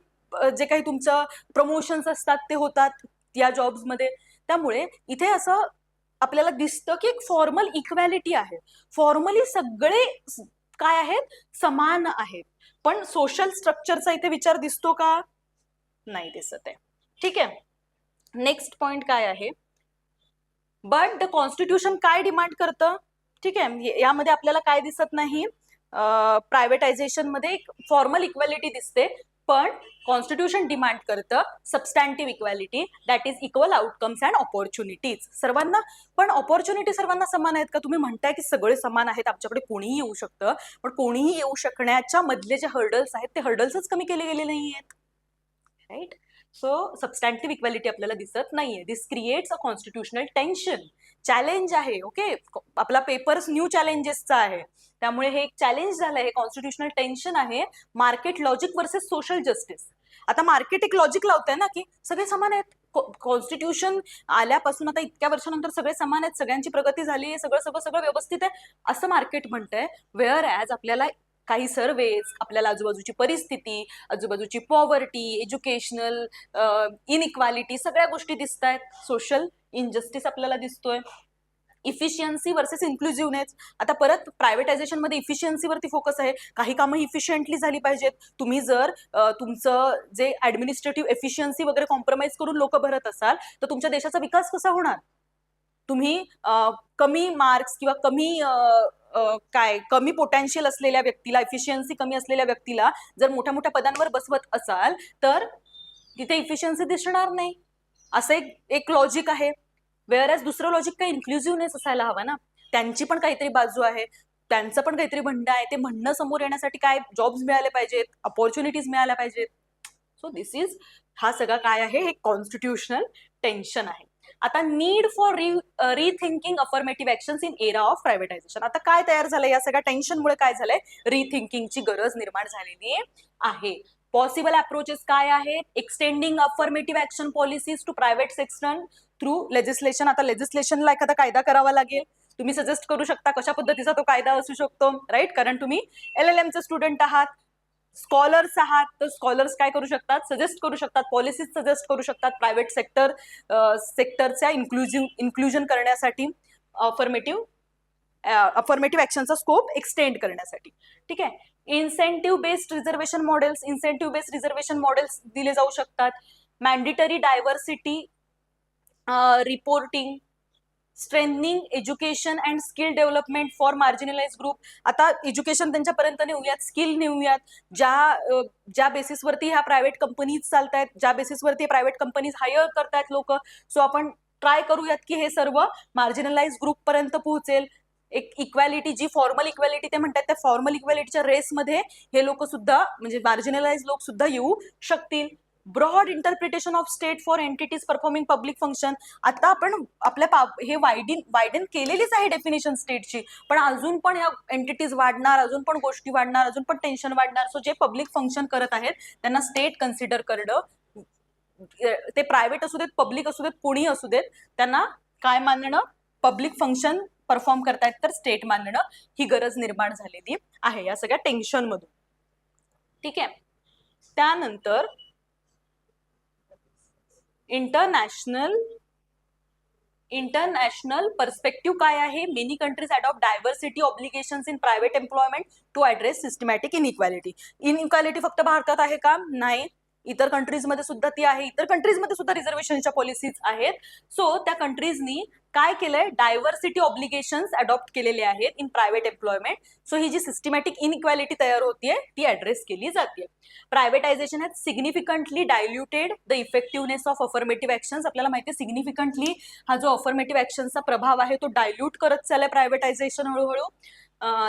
जे काही तुमचं प्रमोशन्स असतात ते होतात या जॉब्समध्ये. त्यामुळे इथे असं आपल्याला दिसतं की एक फॉर्मल इक्वॅलिटी आहे, फॉर्मली सगळे काय आहेत, समान आहेत. पण सोशल स्ट्रक्चरचा इथे विचार दिसतो का, नाही दिसत आहे. ठीक आहे. नेक्स्ट पॉइंट काय आहे, बट द कॉन्स्टिट्यूशन काय डिमांड करतं. ठीक आहे, यामध्ये आपल्याला काय दिसत नाही, प्रायव्हेटायझेशन मध्ये फॉर्मल इक्वॅलिटी दिसते, पण कॉन्स्टिट्यूशन डिमांड करतं substantive equality, that is equal outcomes and opportunities. सर्वांना पण ऑपॉर्च्युनिटी सर्वांना समान आहेत का, तुम्ही म्हणताय की सगळे समान आहेत, आमच्याकडे कोणीही येऊ शकतं, पण कोणीही येऊ शकण्याच्या मधले जे हर्डल्स आहेत ते हर्डल्सच कमी केले गेले नाही आहेत, राईट. सो सबस्टॅन्टिव्ह इक्वॅलिटी आपल्याला दिसत नाहीये. This creates a constitutional tension, challenge आहे. ओके, आपला पेपर्स न्यू चॅलेंजेसचा आहे, त्यामुळे हे एक चॅलेंज झालं, हे कॉन्स्टिट्युशनल टेन्शन आहे. Market logic versus social justice. आता मार्केट एक लॉजिक लावतंय ना की सगळे समान आहेत, कॉन्स्टिट्यूशन आल्यापासून आता इतक्या वर्षानंतर सगळे समान आहेत, सगळ्यांची प्रगती झाली आहे, सगळं व्यवस्थित आहे, असं मार्केट म्हणतंय. वेअर ॲज आपल्याला काही सर्वेज, आपल्याला आजूबाजूची परिस्थिती, आजूबाजूची पॉवर्टी, एज्युकेशनल इनइक्वालिटी, सगळ्या गोष्टी दिसत आहेत. सोशल इनजस्टिस आपल्याला दिसतोय. Efficiency versus inclusiveness. आता परत प्रायव्हेटायझेशन मध्ये इफिशियन्सीवरती फोकस आहे, काही कामं इफिशियंटली झाली पाहिजेत. तुम्ही जर तुमचं जे ऍडमिनिस्ट्रेटिव्ह एफिशियन्सी वगैरे कॉम्प्रोमाइज करून लोक भरत असाल तर तुमच्या देशाचा विकास कसा होणार. तुम्ही कमी मार्क्स किंवा कमी पोटेन्शियल असलेल्या व्यक्तीला, इफिशियन्सी कमी असलेल्या व्यक्तीला जर मोठ्या मोठ्या पदांवर बसवत असाल तर तिथे इफिशियन्सी दिसणार नाही, असं एक लॉजिक आहे. वेअरएज दुसरं लॉजिक काही इन्क्लुझिव्हनेस असायला हवा ना, त्यांची पण काहीतरी बाजू आहे, त्यांचं पण काहीतरी म्हणणं आहे, ते म्हणणं समोर येण्यासाठी काय जॉब्स मिळाले पाहिजेत, अपॉर्च्युनिटीज मिळाल्या पाहिजेत. सो दिस इज, हा सगळा काय आहे, हे कॉन्स्टिट्युशनल टेन्शन आहे. आता need for rethinking affirmative actions in era of privatisation. आता काय तयार झालंय, या सगळ्या टेन्शनमुळे काय झालंय, रिथिंकिंगची गरज निर्माण झालेली आहे. पॉसिबल अप्रोचेस काय आहेत, extending affirmative action policies to private sector through legislation. आता लेजिस्लेशनला एखादा कायदा करावा लागेल, तुम्ही सजेस्ट करू शकता कशा पद्धतीचा तो कायदा असू शकतो, राईट. कारण तुम्ही LLM चे स्टुडंट आहात, स्कॉलर्स आहात, तर स्कॉलर्स काय करू शकतात, सजेस्ट करू शकतात, पॉलिसीज सजेस्ट करू शकतात प्रायव्हेट सेक्टरच्या इन्क्लुजन करण्यासाठी, अफर्मेटिव्ह ऍक्शनचा स्कोप एक्सटेंड करण्यासाठी. ठीक आहे. इन्सेंटिव्ह बेस्ड रिझर्वेशन मॉडेल्स दिले जाऊ शकतात. Mandatory diversity reporting, strengthening education and skill development for marginalise group. आता एज्युकेशन त्यांच्यापर्यंत नेऊयात, स्किल नेऊयात, ज्या बेसिसवरती ह्या प्रायव्हेट कंपनीज चालतायत, ज्या बेसिसवरती प्रायव्हेट कंपनीज हायर करतायत लोक. सो आपण ट्राय करूयात की हे सर्व मार्जिनलाइज ग्रुप पर्यंत पोहोचेल. एक इक्वॅलिटी, जी फॉर्मल इक्वॅलिटी ते म्हणतात, त्या फॉर्मल इक्वॅलिटीच्या रेसमध्ये हे लोक सुद्धा, म्हणजे मार्जिनलाइज लोक सुद्धा येऊ शकतील. Broad interpretation of state for entities performing public function. आता आपण हे वायडन केलेलीच आहे डेफिनेशन स्टेटची, पण अजून पण ह्या एंटिटीज वाढणार, अजून पण गोष्टी वाढणार, अजून पण टेन्शन वाढणार. सो जे पब्लिक फंक्शन करत आहेत त्यांना स्टेट कन्सिडर करणं, ते प्रायव्हेट असू देत, पब्लिक असू देत, कोणी असू देत, त्यांना काय मानणं, पब्लिक फंक्शन परफॉर्म करतायत तर स्टेट मानणं, ही गरज निर्माण झालेली आहे या सगळ्या टेन्शन मधून. ठीक आहे. त्यानंतर इंटरनॅशनल पर्स्पेक्टिव्ह काय आहे, many countries adopt diversity obligations in private employment to address systematic inequality. Inequality फक्त भारतात आहे का, नाही, इतर कंट्रीजमध्ये सुद्धा ती आहे, इतर कंट्रीजमध्ये सुद्धा रिझर्वेशनच्या पॉलिसीज आहेत. सो त्या कंट्रीजनी काय केलंय, डायव्हर्सिटी ऑब्लिगेशन्स अडॉप्ट केलेले आहेत इन प्रायव्हेट एम्प्लॉयमेंट. सो ही जी सिस्टमॅटिक इनइक्वॅलिटी तयार होतीये ती ऍड्रेस केली जाते. Privatisation has significantly diluted the effectiveness of affirmative actions. आपल्याला माहिती आहे सिग्निफिकंटली हा जो अफर्मेटिव्ह ऍक्शनचा प्रभाव आहे तो डायल्यूट करत चाललाय प्रायव्हेटायझेशन हळूहळू.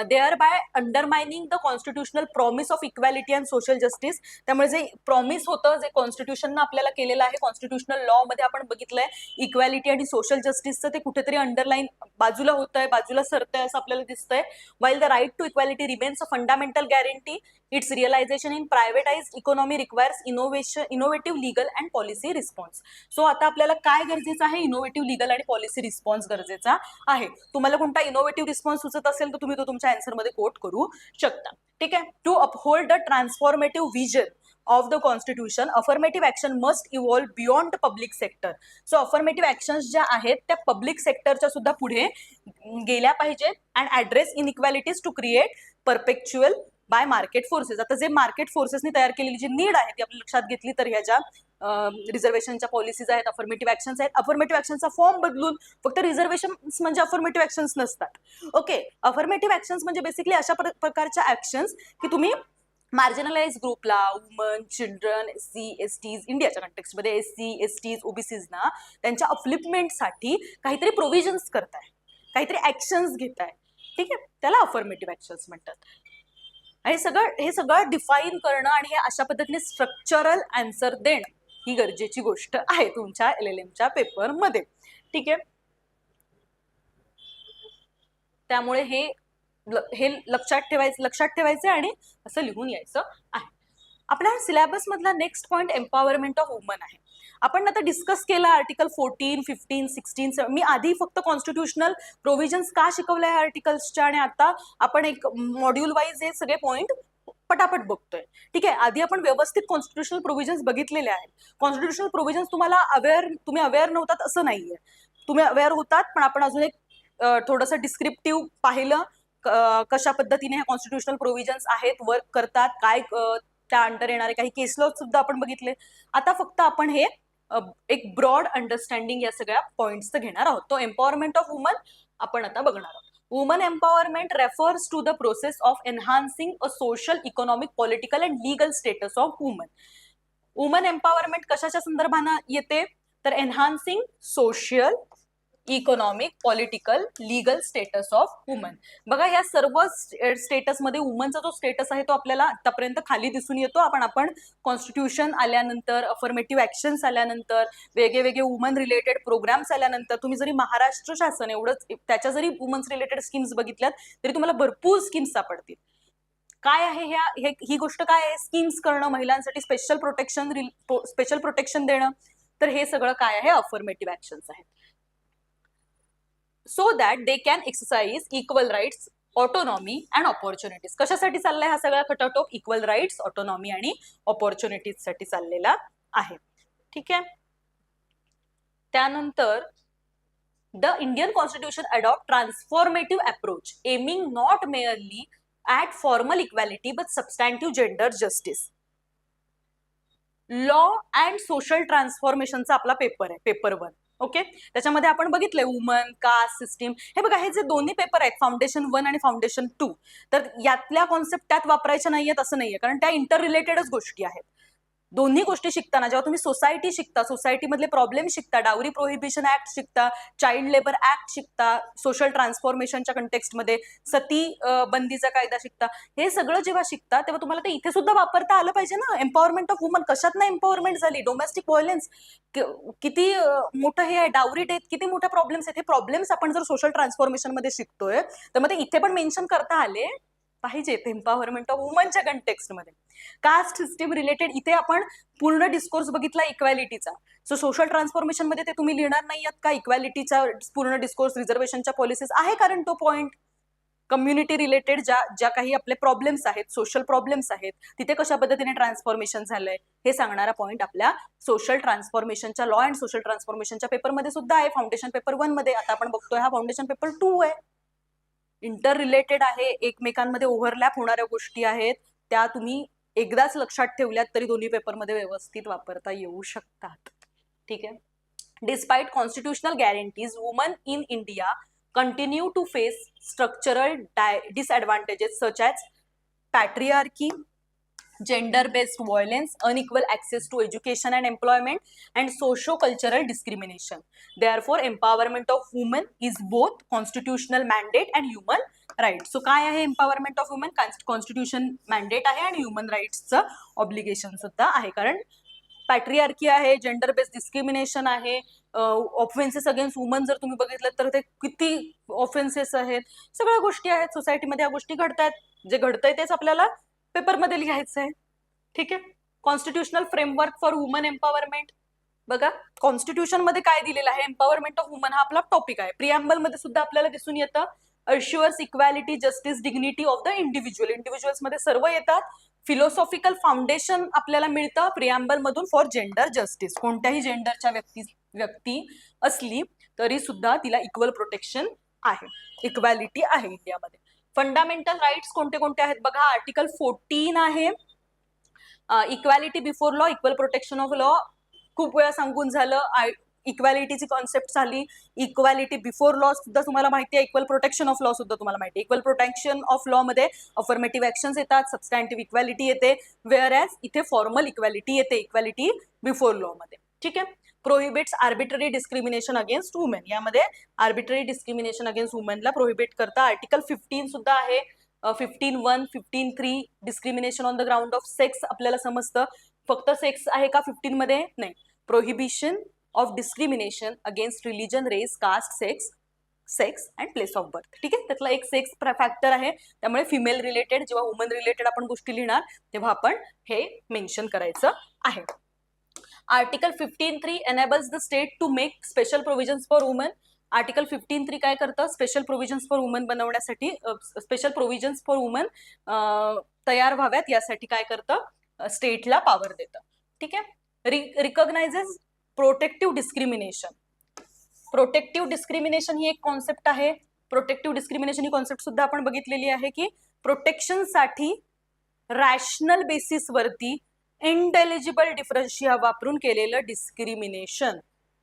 Thereby undermining the constitutional promise of equality and social justice. त्यामुळे जे प्रॉमिस होतं, जे कॉन्स्टिट्यूशननं आपल्याला केलेलं आहे, कॉन्स्टिट्युशनल लॉ मध्ये आपण बघितलंय इक्वॅलिटी आणि सोशल जस्टिसचं ते कुठेतरी अंडरलाईन बाजूला होतंय, बाजूला सरतंय असं आपल्याला दिसतंय. While the right to equality remains a fundamental guarantee, its realisation in privatised economy requires innovative legal and policy response. So आता आपल्याला काय गरजेचं आहे, इनोव्हेटिव्ह लीगल आणि पॉलिसी रिस्पॉन्स गरजेचा आहे. तुम्हाला कोणता इनोव्हेटिव्ह रिस्पॉन्स सुचत असेल तर तुम्ही तो तुमच्या आन्सर मध्ये कोट करू शकता. ठीक आहे. To uphold the transformative vision of the constitution, affirmative action must evolve beyond public sector. So affirmative actions ज्या आहेत त्या पब्लिक सेक्टरच्या सुद्धा पुढे गेल्या पाहिजेत and address inequalities to create perpetual by market forces. आता जे मार्केट फोर्सेसनी तयार केलेली जी नीड आहे ती आपण लक्षात घेतली तर ह्या ज्या रिझर्वेशनच्या पॉलिसीज आहेत, अफर्मेटिव्ह ऍक्शन्स आहेत, अफर्मेटिव्ह ऍक्शनचा फॉर्म बदलून फक्त रिझर्वेशन म्हणजे अफर्मेटिव्ह ऍक्शन्स नसतात. ओके, अफर्मेटिव्ह ऍक्शन्स म्हणजे बेसिकली अशा प्रकारच्या ऍक्शन्स की तुम्ही मार्जिनलाइज ग्रुपला, वुमन, चिल्ड्रन, एससी, एसटीज, इंडियाच्या कंटेक्स्टमध्ये एससी, एसटीज, ओबीसीजना त्यांच्या अपलिफ्टमेंटसाठी काहीतरी प्रोव्हिजन्स करताय, काहीतरी ऍक्शन्स घेताय. ठीक आहे, त्याला अफर्मेटिव्ह ऍक्शन्स म्हणतात. हे सगळं डिफाईन करणं आणि हे अशा पद्धतीने स्ट्रक्चरल आन्सर देणं ही गरजेची गोष्ट आहे तुमच्या LLMच्या पेपरमध्ये. ठीक आहे, त्यामुळे हे लक्षात ठेवायचं आणि असं लिहून यायचं आहे. आपल्या सिलेबस मधला next point empowerment of woman आहे. आपण आता डिस्कस केलं आर्टिकल 14, 15, 16. मी आधी फक्त कॉन्स्टिट्युशनल प्रोव्हिजन्स का शिकवल्या आहे आर्टिकल्सच्या, आणि आता आपण एक मॉड्यूल वाईज हे सगळे पॉइंट पटापट बघतोय. ठीक आहे, आधी आपण व्यवस्थित कॉन्स्टिट्युशनल प्रोव्हिजन्स बघितलेले आहेत. कॉन्स्टिट्युशनल प्रोव्हिजन्स तुम्ही अवेअर नव्हतात असं नाहीये, तुम्ही अवेअर होतात, पण आपण अजून एक थोडंसं डिस्क्रिप्टिव्ह पाहिलं कशा पद्धतीने ह्या कॉन्स्टिट्युशनल प्रोव्हिजन्स आहेत, वर्क करतात, काय त्या अंडर येणारे काही केस लॉ सुद्धा आपण बघितले. आता फक्त आपण हे एक ब्रॉड अंडरस्टँडिंग या सगळ्या पॉइंट्सचं घेणार आहोत. तो एम्पॉवरमेंट ऑफ वुमन आपण आता बघणार आहोत. Women empowerment refers to the process of enhancing a social, economic, political and legal status of women. Women empowerment कशाच्या संदर्भानं येते तर enhancing social, economic, political, legal status of women. बघा या सर्व स्टेटसमध्ये वुमनचा जो स्टेटस आहे तो आपल्याला आतापर्यंत खाली दिसून येतो. आपण कॉन्स्टिट्यूशन आल्यानंतर, अफर्मेटिव्ह ऍक्शन्स आल्यानंतर, वेगळे वुमन रिलेटेड प्रोग्राम्स आल्यानंतर, तुम्ही जरी महाराष्ट्र शासन एवढंच त्याच्या जरी वुमन्स रिलेटेड स्कीम्स बघितल्यात तरी तुम्हाला भरपूर स्कीम्स सापडतील. काय आहे ही गोष्ट काय आहे, स्कीम्स करणं, महिलांसाठी स्पेशल प्रोटेक्शन देणं, तर हे सगळं काय आहे, अफर्मेटिव्ह ऍक्शन्स आहेत. So that they can exercise equal rights, autonomy and opportunities. कशासाठी चाललाय हा सगळा खटाटोप, इक्वल राईट्स, ऑटोनॉमी आणि ऑपॉर्च्युनिटीज साठी चाललेला आहे. ठीक आहे, त्यानंतर the Indian constitution adopt transformative approach aiming not merely at formal equality but substantive gender justice. Law and social ट्रान्सफॉर्मेशनचा आपला पेपर आहे, पेपर 1. ओके, त्याच्यामध्ये आपण बघितलंय वुमन, कास्ट सिस्टीम. हे बघा, हे जे दोन्ही पेपर आहेत, फाउंडेशन 1 आणि फाउंडेशन 2, तर यातल्या कॉन्सेप्ट त्यात वापरायच्या नाहीयेत असं नाहीये, कारण त्या इंटर रिलेटेडच गोष्टी आहेत. दोन्ही गोष्टी शिकताना जेव्हा तुम्ही सोसायटी शिकता, सोसायटीमधले प्रॉब्लेम शिकता, डावरी प्रोहिबिशन ऍक्ट शिकता, चाइल्ड लेबर ऍक्ट शिकता, सोशल ट्रान्सफॉर्मेशनच्या कंटेक्स्टमध्ये सती बंदीचा कायदा शिकता, हे सगळं जेव्हा शिकता तेव्हा तुम्हाला ते इथे सुद्धा वापरता आलं पाहिजे ना. एम्पॉवरमेंट ऑफ वुमन कशात ना एम्पॉवरमेंट झाली, डोमेस्टिक व्हायलन्स किती मोठं हे आहे, डावरी डेथ किती मोठे प्रॉब्लेम्स आहेत. हे प्रॉब्लेम्स आपण जर सोशल ट्रान्सफॉर्मेशन मध्ये शिकतोय तर मग ते इथे पण मेन्शन करता आले पाहिजेत एम्पॉवरमेंट ऑफ वुमनच्या कंटेक्स्टमध्ये. कास्ट सिस्टीम रिलेटेड इथे आपण पूर्ण डिस्कोर्स बघितला इक्वॅलिटीचा. सो सोशल ट्रान्सफॉर्मेशन मध्ये ते तुम्ही लिहिणार नाही आहात का इक्वॅलिटीचा पूर्ण डिस्कोर्स, रिझर्वेशनच्या पॉलिसीज आहे, कारण तो पॉइंट कम्युनिटी रिलेटेड ज्या काही आपले प्रॉब्लेम्स आहेत, सोशल प्रॉब्लेम्स आहेत, तिथे कशा पद्धतीने ट्रान्सफॉर्मेशन झालंय हे सांगणारा पॉइंट आपल्या सोशल ट्रान्सफॉर्मेशनच्या, लॉ अँड सोशल ट्रान्सफॉर्मेशनच्या पेपरमध्ये सुद्धा आहे, फाउंडेशन पेपर 1 मध्ये. आता आपण बघतोय हा फाउंडेशन पेपर 2 आहे. इंटर रिलेटेड आहे, एकमेकांमध्ये ओव्हरलॅप होणाऱ्या गोष्टी आहेत, त्या तुम्ही एकदाच लक्षात ठेवल्यात तरी दोन्ही पेपरमध्ये व्यवस्थित वापरता येऊ शकतात. ठीक आहे. Despite constitutional guarantees, woman in India continue to face structural disadvantages such as patriarchy, gender-based violence, unequal access to education and employment, and socio-cultural discrimination. Therefore, empowerment of women is both constitutional mandate and human right. So, काय आहे empowerment of women? Constitution mandate आहे आणि human rights चं obligation सुद्धा आहे. कारण पॅट्रियार्की आहे, gender based discrimination आहे, ऑफेन्सेस अगेन्स्ट वुमन जर तुम्ही बघितलं तर ते किती ऑफेन्सेस आहेत, सगळ्या गोष्टी आहेत सोसायटीमध्ये, या गोष्टी घडतात. जे घडतंय तेच आपल्याला पेपरमध्ये लिहायचं आहे. ठीक आहे. Constitutional framework for women empowerment. बघा कॉन्स्टिट्यूशन मध्ये काय दिलेलं आहे, एम्पॉवरमेंट ऑफ वुमन हा आपला टॉपिक आहे. प्रिॲम्बल मध्ये सुद्धा आपल्याला दिसून येतं assures equality, justice, dignity of the individual. Individuals मध्ये सर्व येतात. फिलॉसॉफिकल फाउंडेशन आपल्याला मिळतं प्रिॲम्बल मधून फॉर जेंडर जस्टिस. कोणत्याही जेंडरच्या व्यक्ती असली तरी सुद्धा तिला इक्वल प्रोटेक्शन आहे, इक्वॅलिटी आहे इंडियामध्ये. फंडामेंटल राईट्स कोणते कोणते आहेत बघा. आर्टिकल 14 आहे equality before law, equal protection of law. खूप वेळा सांगून झालं. इक्वॅलिटीची कॉन्सेप्ट झाली. इक्वॅलिटी बिफोर लॉ सुद्धा तुम्हाला माहिती आहे, इक्वल प्रोटेक्शन ऑफ लॉ सुद्धा तुम्हाला माहिती आहे. इक्वल प्रोटेक्शन ऑफ लॉ मध्ये अफर्मेटिव्ह ऍक्शन्स येतात, सबस्टॅन्टिव्ह इक्वॅलिटी येते, वेअर ॲज इथे फॉर्मल इक्वॅलिटी येते इक्वॅलिटी बिफोर लॉ मध्ये. ठीक आहे. Prohibits arbitrary discrimination against women. यामध्ये आर्बिट्ररी डिस्क्रिमिनेशन अगेन्स्ट वुमेनला प्रोहिबिट करता. आर्टिकल 15 सुद्धा आहे. 15(1), 15(3) discrimination on the ground of sex आपल्याला समजतं. फक्त सेक्स आहे का 15 मध्ये? नाही. Prohibition of discrimination against religion, race, caste, sex and place of birth. ठीक आहे. त्यातला एक सेक्स फॅक्टर आहे, त्यामुळे फिमेल रिलेटेड जेव्हा वुमन रिलेटेड आपण गोष्टी लिहिणार तेव्हा आपण हे मेन्शन करायचं आहे. Article 15(3) enables the state to make special provisions for woman. Article 15(3) काय करतं? स्पेशल प्रोव्हिजन्स फॉर वुमन बनवण्यासाठी, स्पेशल प्रोव्हिजन्स फॉर वुमन तयार व्हाव्यात यासाठी काय करतं? स्टेटला पॉवर देतं. ठीक आहे. Recognises protective discrimination. Protective discrimination ही एक कॉन्सेप्ट आहे. प्रोटेक्टिव्ह डिस्क्रिमिनेशन ही कॉन्सेप्ट सुद्धा आपण बघितलेली आहे की प्रोटेक्शनसाठी रॅशनल बेसिसवरती इंटेलिजिबल डिफरन्शिया वापरून केलेलं डिस्क्रिमिनेशन,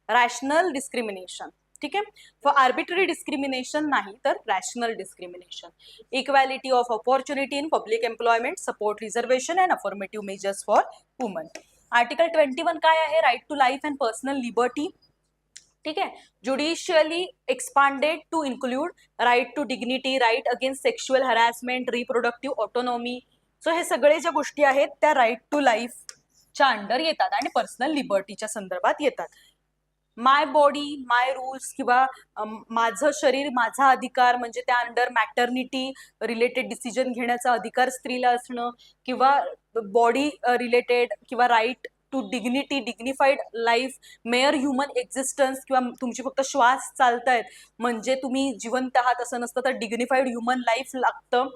रॅशनल डिस्क्रिमिनेशन. ठीक आहे. फॉर आर्बिट्ररी डिस्क्रिमिनेशन नाही तर rational discrimination. Equality of opportunity in public employment, support reservation and affirmative measures for woman. Article 21 काय आहे? Right to life and personal liberty. ठीक आहे. Judicially expanded to include right to dignity, right against sexual harassment, reproductive autonomy. So हे सगळे ज्या गोष्टी आहेत त्या राईट टू लाईफच्या अंडर येतात आणि पर्सनल लिबर्टीच्या संदर्भात येतात. माय बॉडी माय रूल्स किंवा माझं शरीर माझा अधिकार, म्हणजे त्या अंडर मॅटर्निटी रिलेटेड डिसिजन घेण्याचा अधिकार स्त्रीला असणं, किंवा बॉडी रिलेटेड किंवा right to dignity, dignified life, mere human existence, किंवा तुमची फक्त श्वास चालतायत म्हणजे तुम्ही जिवंत आहात असं नसतं, तर डिग्निफाईड ह्युमन लाईफ लागतं.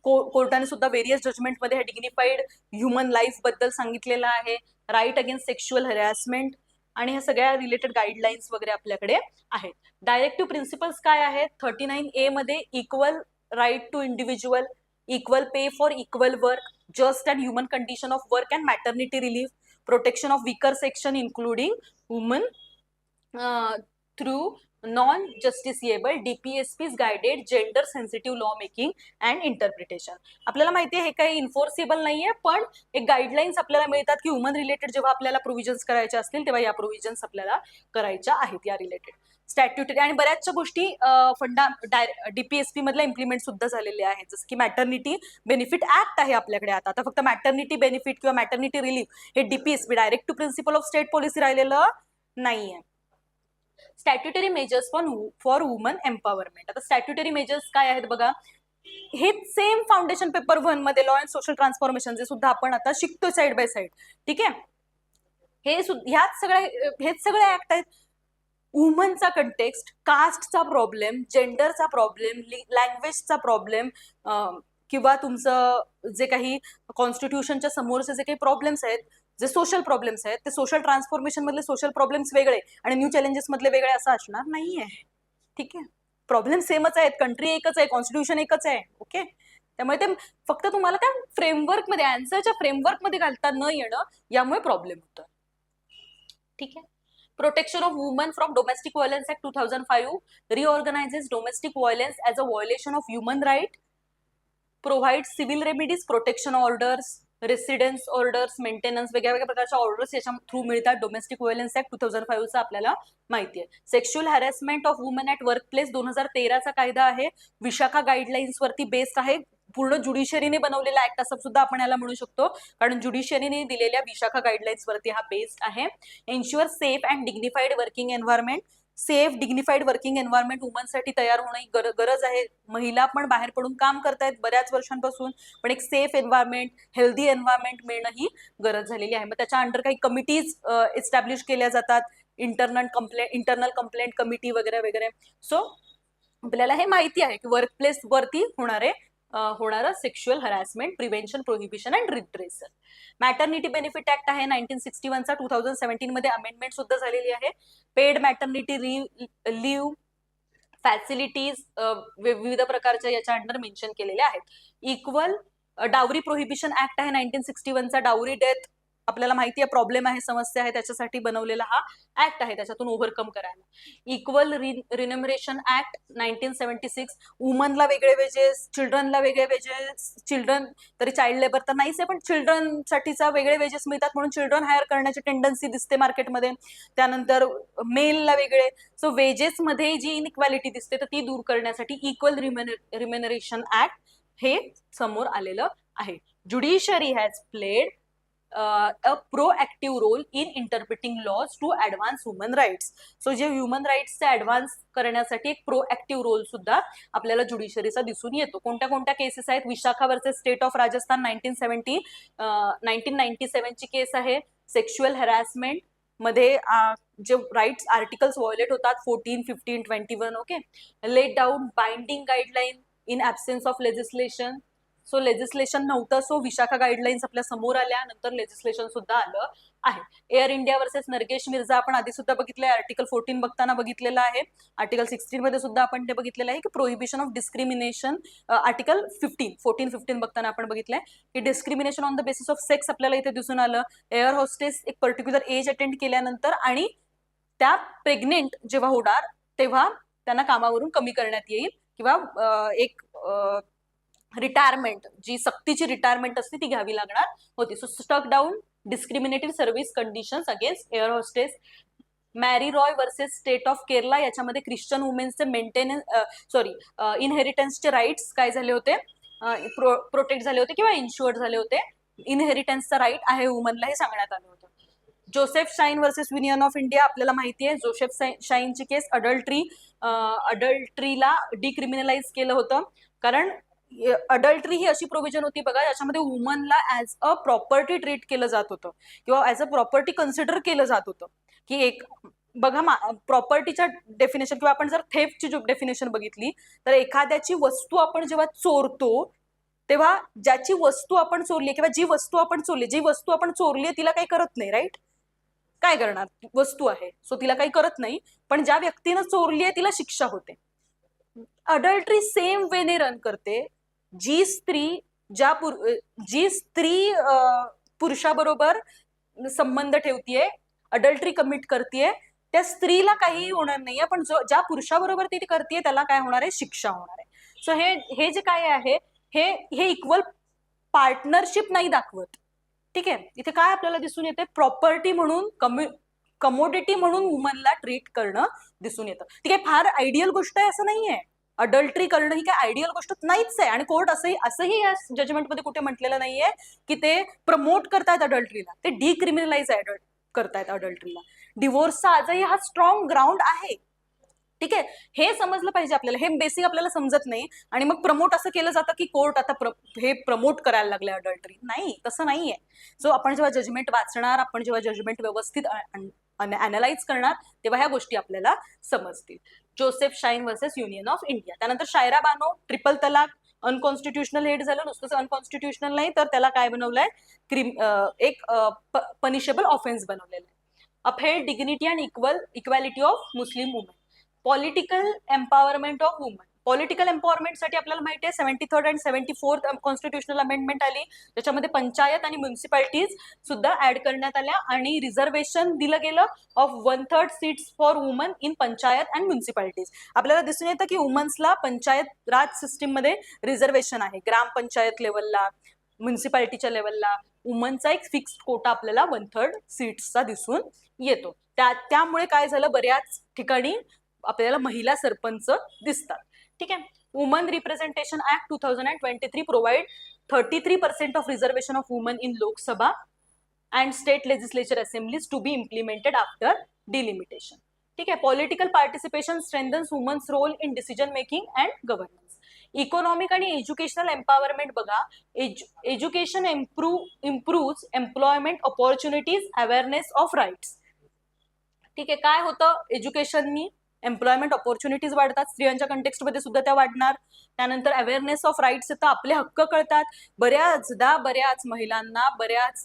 कोर्टाने सुद्धा वेरियस जजमेंटमध्ये ह्या डिग्निफाईड ह्युमन लाईफ बद्दल सांगितलेलं आहे. राईट अगेन्स्ट सेक्शुअल हॅरॅसमेंट आणि ह्या सगळ्या रिलेटेड गाईडलाईन्स वगैरे आपल्याकडे आहेत. डायरेक्टिव्ह प्रिन्सिपल्स काय आहेत? 39A मध्ये equal right to individual, equal pay for equal work, just and human condition of work and maternity relief, protection of weaker section including women through non justiciable, DPSP's guided gender sensitive law making and interpretation. आपल्याला माहिती आहे हे काही enforceable नाहीये, पण एक guidelines आपल्याला मिळतात की वुमन रिलेटेड जेव्हा आपल्याला प्रोव्हिजन्स करायचे असतील तेव्हा या प्रोव्हिजन्स आपल्याला करायच्या आहेत या रिलेटेड. स्टॅट्युटरी आणि बऱ्याचशा गोष्टी DPSP मधल्या इम्प्लिमेंट सुद्धा झालेल्या आहेत, जसं की मॅटर्निटी बेनिफिट ऍक्ट आहे आपल्याकडे आता फक्त मॅटर्निटी बेनिफिट किंवा मॅटर्निटी रिलीफ हे DPSP direct to principle of state policy राहिलेलं नाहीये. Statutory measures for women empowerment. आता स्टॅट्युटरी मेजर्स काय आहेत बघा. हे सेम फाउंडेशन पेपर 1 मध्ये लॉ अँड सोशल ट्रान्सफॉर्मेशन जे सुद्धा आपण आता शिकतोय साइड बाय साइड. ठीक आहे. हेच सगळे ऍक्ट आहेत. वुमनचा कंटेक्स्ट, कास्टचा प्रॉब्लेम, जेंडरचा प्रॉब्लेम, लँग्वेजचा प्रॉब्लेम, किंवा तुमचं जे काही कॉन्स्टिट्यूशनच्या समोरचे जे काही प्रॉब्लेम्स आहेत, जे सोशल प्रॉब्लेम्स आहेत, ते सोशल ट्रान्सफॉर्मेशन मधले सोशल प्रॉब्लेम्स वेगळे आणि न्यू चॅलेंजेस मधले वेगळे असं असणार नाहीये. ठीक आहे. प्रॉब्लेम सेमच आहेत, कंट्री एकच आहे, कॉन्स्टिट्यूशन एकच आहे. ओके. त्यामुळे ते फक्त तुम्हाला त्या फ्रेमवर्कमध्ये, आन्सरच्या फ्रेमवर्कमध्ये घालता न येणं, यामुळे प्रॉब्लेम होतो. ठीक आहे. Protection of woman from domestic violence act 2005 reorganizes domestic violence as a violation of human right, provides civil remedies, protection orders, residence orders, maintenance, वेगळ्या वेगळ्या प्रकारच्या ऑर्डर्स याच्या थ्रू मिळतात. डोमेस्टिक व्हायलन्स ऍक्ट 2005 चा आपल्याला माहिती आहे. Sexual harassment of woman at work place 2013 चा कायदा आहे. विशाखा गाईडलाईन्स वरती बेस्ड आहे. पूर्ण ज्युडिशियरीने बनवलेला ऍक्ट असं सुद्धा आपण याला म्हणू शकतो, कारण ज्युडिशियरीने दिलेल्या विशाखा गाईडलाईन्स वरती हा बेस्ड आहे. Ensure safe and dignified working environment. Safe dignified working environment वुमनसाठी तयार होणं गरज आहे. महिला पण बाहेर पडून काम करतायत बऱ्याच वर्षांपासून, पण एक सेफ एन्व्हायरमेंट, हेल्दी एन्व्हायरमेंट मिळणं ही गरज झालेली आहे. मग त्याच्या अंडर काही कमिटीज एस्टॅब्लिश केल्या जातात, इंटरनल कंप्लेंट कमिटी वगैरे वगैरे. सो आपल्याला हे माहिती आहे की वर्क प्लेस वरती होणारं sexual harassment prevention, prohibition and redressal. Maternity benefit act आहे 1961 चा, 2017 मध्ये अमेंडमेंट सुद्धा झालेली आहे. पेड मॅटर्निटी लिव्ह फॅसिलिटीज विविध प्रकारच्या याच्या अंडर मेन्शन केलेल्या आहेत. इक्वल डावरी प्रोहिबिशन ऍक्ट आहे 1961 चा. डावरी डेथ आपल्याला माहिती आहे प्रॉब्लेम आहे, समस्या आहे, त्याच्यासाठी बनवलेला हा ऍक्ट आहे, त्याच्यातून ओव्हरकम करायला. Equal रिन्युमरेशन act 1976. वुमनला वेगळे वेजेस, चिल्ड्रनला वेगळे वेजेस. चिल्ड्रन तरी चाइल्ड लेबर तर नाहीच आहे, पण चिल्ड्रनसाठीचा वेगळे वेजेस मिळतात म्हणून चिल्ड्रन हायर करण्याची टेंडन्सी दिसते मार्केटमध्ये. त्यानंतर मेलला वेगळे. सो वेजेस मध्ये जी इनइक्वॅलिटी दिसते तर ती दूर करण्यासाठी इक्वल रिम्युनरेशन ऍक्ट हे समोर आलेलं आहे. Judiciary has played a proactive role in interpreting laws to advance human rights. So जे ह्युमन राईट्सचे ऍडव्हान्स करण्यासाठी एक प्रोएक्टिव्ह रोल सुद्धा आपल्याला ज्युडिशरीचा दिसून येतो. कोणत्या कोणत्या केसेस आहेत? Vishakha versus state of Rajasthan 1997 ची केस आहे. सेक्शुअल हॅरॅसमेंट मध्ये जे राईट्स आर्टिकल्स व्हायोलेट होतात 14, 15, 21. Okay. Let down binding guideline in absence of legislation. So legislation नव्हतं, सो विशाखा गाईडलाईन्स आपल्या समोर आल्या, नंतर लेजिस्लेशन सुद्धा आलं आहे. Air India versus Nargis Mirza आपण आधी सुद्धा बघितलंय, आर्टिकल 14 बघताना बघितलेलं आहे. आर्टिकल 16 मध्ये सुद्धा आपण ते बघितलेलं आहे की प्रोहिबिशन ऑफ डिस्क्रिमिनेशन. आर्टिकल 14 बघताना आपण बघितलंय की discrimination on the basis of sex आपल्याला इथे दिसून आलं. एअर होस्टेस एक पर्टिक्युलर एज अटेंड केल्यानंतर आणि त्या प्रेग्नेंट जेव्हा होणार तेव्हा त्यांना कामावरून कमी करण्यात येईल, किंवा एक रिटायरमेंट, जी सक्तीची रिटायरमेंट असते ती घ्यावी लागणार होती. So stuck down discriminated service conditions against air hostess. Mary Roy versus state of Kerala, याच्यामध्ये ख्रिश्चन वुमेन्सचे इनहेरिटन्सचे राईट्स काय झाले होते, प्रोटेक्ट झाले होते किंवा इन्शुअर्ड झाले होते. इनहेरिटन्सचा राईट आहे वुमनला हे सांगण्यात आलं होतं. Joseph shine versus union of India आपल्याला माहिती आहे. जोसेफ शाईनची केस अडल्ट्रीला डिक्रिमिनलाइज केलं होतं, कारण अडल्ट्री ही अशी प्रोव्हिजन होती बघा, याच्यामध्ये वुमनला ऍज अ प्रॉपर्टी ट्रीट केलं जात होतं किंवा ऍज अ प्रॉपर्टी कन्सिडर केलं जात होतं. की एक बघा प्रॉपर्टीच्या डेफिनेशन किंवा आपण जर थेफ्टची डेफिनेशन बघितली तर एखाद्याची वस्तू आपण जेव्हा चोरतो तेव्हा ज्याची वस्तू आपण चोरली किंवा जी वस्तू आपण चोरली तिला काही करत नाही, राईट? काय करणार, वस्तू आहे सो तिला काही करत नाही, पण ज्या व्यक्तीनं चोरली आहे तिला शिक्षा होते. अडल्ट्री सेम वेने रन करते. जी स्त्री पुरुषाबरोबर संबंध ठेवतीये, अडल्ट्री कमिट करतीये, त्या स्त्रीला काही होणार नाहीये, पण ज्या पुरुषाबरोबर ती करतीये त्याला काय होणार आहे, शिक्षा होणार आहे. सो हे जे काय आहे हे इक्वल पार्टनरशिप नाही दाखवत. ठीक आहे. इथे काय आपल्याला दिसून येते, प्रॉपर्टी म्हणून कमोडिटी म्हणून वुमनला ट्रीट करणं दिसून येतं. ती काही फार आयडियल गोष्ट आहे असं नाहीये. अडल्ट्री करणं ही काही आयडियल गोष्ट नाहीच आहे, आणि कोर्ट असंही या जजमेंटमध्ये कुठे म्हटलेलं नाहीये की ते प्रमोट करतायत अडल्ट्रीला, ते डिक्रिमिनलाइज करतायत अडल्ट्रीला. डिवोर्सचा आजही हा स्ट्रॉंग ग्राउंड आहे. ठीक आहे. हे समजलं पाहिजे आपल्याला, हे बेसिक आपल्याला समजत नाही आणि मग प्रमोट असं केलं जातं की कोर्ट आता हे प्रमोट करायला लागले अडल्ट्री. नाही, तसं नाहीये. सो आपण जेव्हा जजमेंट वाचणार, आपण जेव्हा जजमेंट व्यवस्थित अनालाइज करणार तेव्हा ह्या गोष्टी आपल्याला समजतील. Joseph shine versus union of India. त्यानंतर शायरा बानो, ट्रिपल तलाक अनकॉन्स्टिट्युशनल हेड झालं. नुसतंच अनकॉन्स्टिट्युशनल नाही तर त्याला काय बनवलंय, एक पनिशेबल ऑफेन्स बनवलेलं आहे. Upheld dignity and equality of Muslim women. Political empowerment of woman. Political एम्पॉवरमेंटसाठी आपल्याला माहिती आहे 73rd आणि 74th कॉन्स्टिट्युशनल अमेंडमेंट आली, त्याच्यामध्ये पंचायत आणि म्युन्सिपालिटीज सुद्धा ऍड करण्यात आल्या आणि रिझर्वेशन दिलं गेलं of 1/3 seats for woman in panchayat and municipalities. आपल्याला दिसून येतं की वुमन्सला पंचायत राज सिस्टीम मध्ये रिझर्वेशन आहे. ग्रामपंचायत लेवलला, म्युन्सिपालिटीच्या लेवलला वुमनचा एक फिक्स्ड कोटा आपल्याला 1/3 सीट्सचा दिसून येतो. त्यामुळे काय झालं, बऱ्याच ठिकाणी आपल्याला महिला सरपंच दिसतात. ठीक आहे. Women representation act 2023 provide 33% of reservation of women in Lok Sabha and state legislature assemblies to be implemented after delimitation. ठीक आहे. Political participation strengthens women's role in decision making and governance. Economic आणि एज्युकेशनल एम्पॉवरमेंट बघा, education improve employment opportunities, awareness of rights. ठीक आहे. काय होतं, एज्युकेशननी employment opportunities वाढतात, स्त्रियांच्या कंटेक्स्टमध्ये सुद्धा त्या वाढणार. त्यानंतर अवेअरनेस ऑफ राईट्स येतं, आपले हक्क कळतात. बऱ्याच महिलांना, बऱ्याच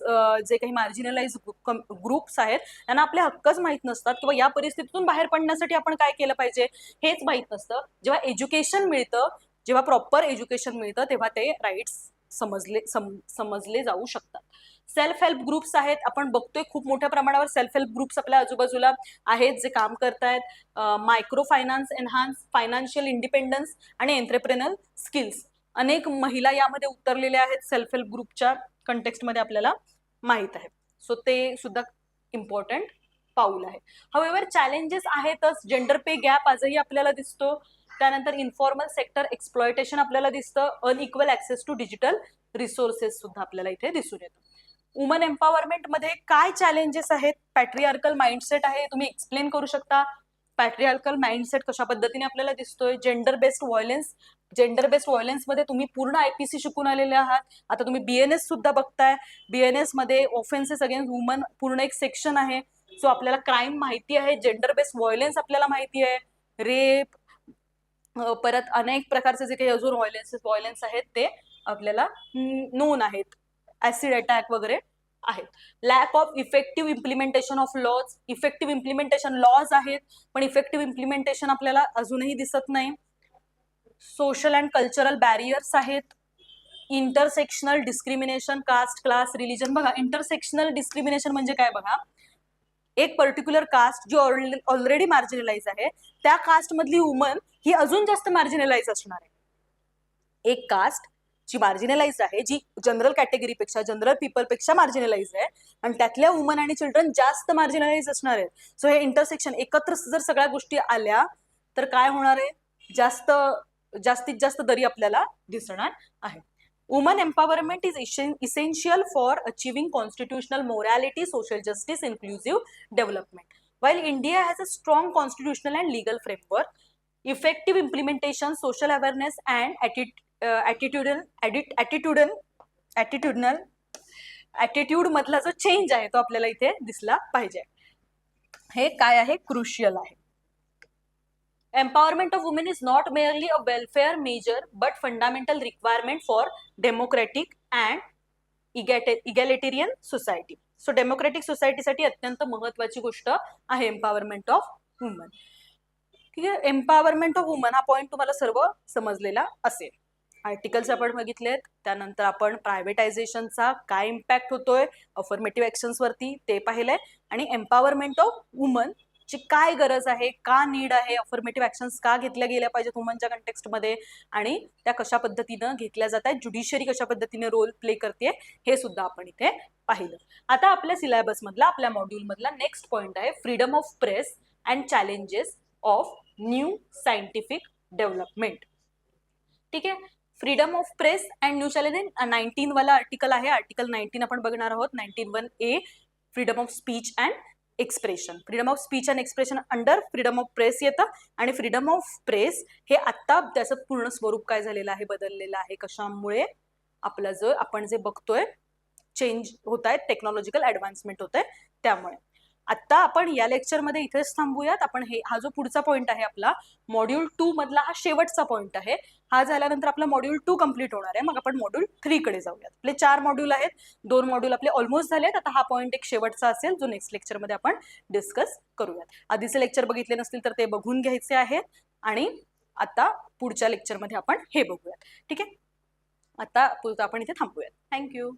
जे काही मार्जिनलाइज ग्रुप्स आहेत त्यांना आपले हक्कच माहीत नसतात किंवा या परिस्थितीतून बाहेर पडण्यासाठी आपण काय केलं पाहिजे हेच माहीत नसतं. जेव्हा एज्युकेशन मिळतं, जेव्हा प्रॉपर एज्युकेशन मिळतं तेव्हा ते राईट्स समजले जाऊ शकतात. सेल्फ हेल्प ग्रुप्स आहेत, आपण बघतोय खूप मोठ्या प्रमाणावर सेल्फ हेल्प ग्रुप्स आपल्या आजूबाजूला आहेत जे काम करतायत. Micro finance enhance financial independence आणि एंटरप्रेनर स्किल्स. अनेक महिला यामध्ये उतरलेल्या आहेत सेल्फ हेल्प ग्रुपच्या कंटेक्स्टमध्ये आपल्याला माहीत आहे. सो ते सुद्धा इम्पॉर्टंट पाऊल आहे. हवेवर चॅलेंजेस आहेतच, जेंडर पे गॅप आजही आपल्याला दिसतो. त्यानंतर इन्फॉर्मल सेक्टर एक्सप्लॉयटेशन आपल्याला दिसतं. Unequal access to digital resources सुद्धा आपल्याला इथे दिसून येतं. वुमन एम्पॉवरमेंट मध्ये काय चॅलेंजेस आहेत? पॅट्रिआर्कल माइंडसेट आहे, तुम्ही एक्सप्लेन करू शकता पॅट्रिआर्कल माइंडसेट कशा पद्धतीने आपल्याला दिसतोय. जेंडर बेस्ड व्हायलन्स मध्ये तुम्ही पूर्ण IPC शिकून आलेले आहात. आता तुम्ही BNS सुद्धा बघताय. BNS मध्ये ऑफेन्सेस अगेन्स्ट वुमन पूर्ण एक सेक्शन आहे. सो आपल्याला क्राईम माहिती आहे, जेंडर बेस्ड व्हायलन्स आपल्याला माहिती आहे, रेप, परत अनेक प्रकारचे जे काही अजून व्हायलन्स आहेत ते आपल्याला नोन आहेत, ऍसिड अटॅक वगैरे आहेत. Lack of effective implementation of laws. Effective implementation laws आहेत पण इफेक्टिव्ह इम्प्लिमेंटेशन आपल्याला अजूनही दिसत नाही. सोशल अँड कल्चरल बॅरियर्स आहेत. Intersectional discrimination, caste, class, religion. बघा, इंटरसेक्शनल डिस्क्रिमिनेशन म्हणजे काय बघा, एक पर्टिक्युलर कास्ट जी ऑलरेडी मार्जिनलाइज आहे त्या कास्ट मधली वुमन ही अजून जास्त मार्जिनलाइज असणार आहे. एक कास्ट जी मार्जिनलाइज आहे, जी जनरल कॅटेगरीपेक्षा, जनरल पीपलपेक्षा मार्जिनलाइज आहे आणि त्यातल्या वुमन आणि चिल्ड्रन जास्त मार्जिनलाइज असणार आहेत. सो हे इंटरसेक्शन एकत्र जर सगळ्या गोष्टी आल्या तर काय होणार आहे, जास्तीत जास्त दरी आपल्याला दिसणार आहे. Woman empowerment is essential for achieving constitutional morality, social justice, inclusive development. While India has a strong constitutional and legal framework, effective implementation, social awareness and attitude मधला जो चेंज आहे तो आपल्याला इथे दिसला पाहिजे. हे काय आहे, क्रुशियल आहे. Empowerment of women is not merely a welfare measure but fundamental requirement for democratic and egalitarian society. So democratic सोसायटीसाठी अत्यंत महत्वाची गोष्ट आहे एम्पॉवरमेंट ऑफ वुमन. ठीक आहे. एम्पॉवरमेंट ऑफ वुमन हा पॉईंट तुम्हाला सर्व समजलेला असेल. आर्टिकल्स आपण बघितलेत, त्यानंतर आपण प्रायव्हेटायझेशनचा काय इम्पॅक्ट होतोय अफर्मेटिव्ह ऍक्शन्स वरती ते पाहिलंय, आणि एम्पॉवरमेंट ऑफ वुमन ची काय गरज आहे, का नीड आहे, अफर्मेटिव्ह ऍक्शन्स का घेतल्या गेल्या पाहिजेत वुमनच्या कंटेक्स्टमध्ये आणि त्या कशा पद्धतीनं घेतल्या जात आहेत, ज्युडिशियरी कशा पद्धतीने रोल प्ले करते हे सुद्धा आपण इथे पाहिलं. आता आपल्या सिलेबस मधला, आपल्या मॉड्यूल मधला नेक्स्ट पॉइंट आहे freedom of press and challenges of new scientific development. ठीक आहे. Freedom of press and new challenge 19 वाला आर्टिकल आहे. आर्टिकल 19 आपण बघणार आहोत. 19(1)A freedom of speech and expression. Freedom of speech and expression under freedom of press येतं, आणि freedom of press हे आता त्याचं पूर्ण स्वरूप काय झालेलं आहे, बदललेलं आहे. कशामुळे? आपलं आपण जे बघतोय चेंज होत आहेत, टेक्नॉलॉजिकल ऍडव्हान्समेंट होत आहे त्यामुळे. आता आपण या लेक्चरमध्ये इथेच थांबूयात. आपण हा जो पुढचा पॉईंट आहे आपला मॉड्यूल 2 मधला हा शेवटचा पॉईंट आहे. हा झाल्यानंतर आपला मॉड्यूल 2 कम्प्लीट होणार आहे. मग आपण मॉड्यूल 3 कडे जाऊयात. आपले 4 मॉड्यूल आहेत, 2 मॉड्यूल आपले ऑलमोस्ट झालेत. आता हा पॉईंट एक शेवटचा असेल जो नेक्स्ट लेक्चरमध्ये आपण डिस्कस करूयात. आधीचे लेक्चर बघितले नसतील तर ते बघून घ्यायचे आहेत. आणि आता पुढच्या लेक्चरमध्ये आपण हे बघूयात. ठीक आहे, आता आपण इथे थांबूयात. थँक्यू.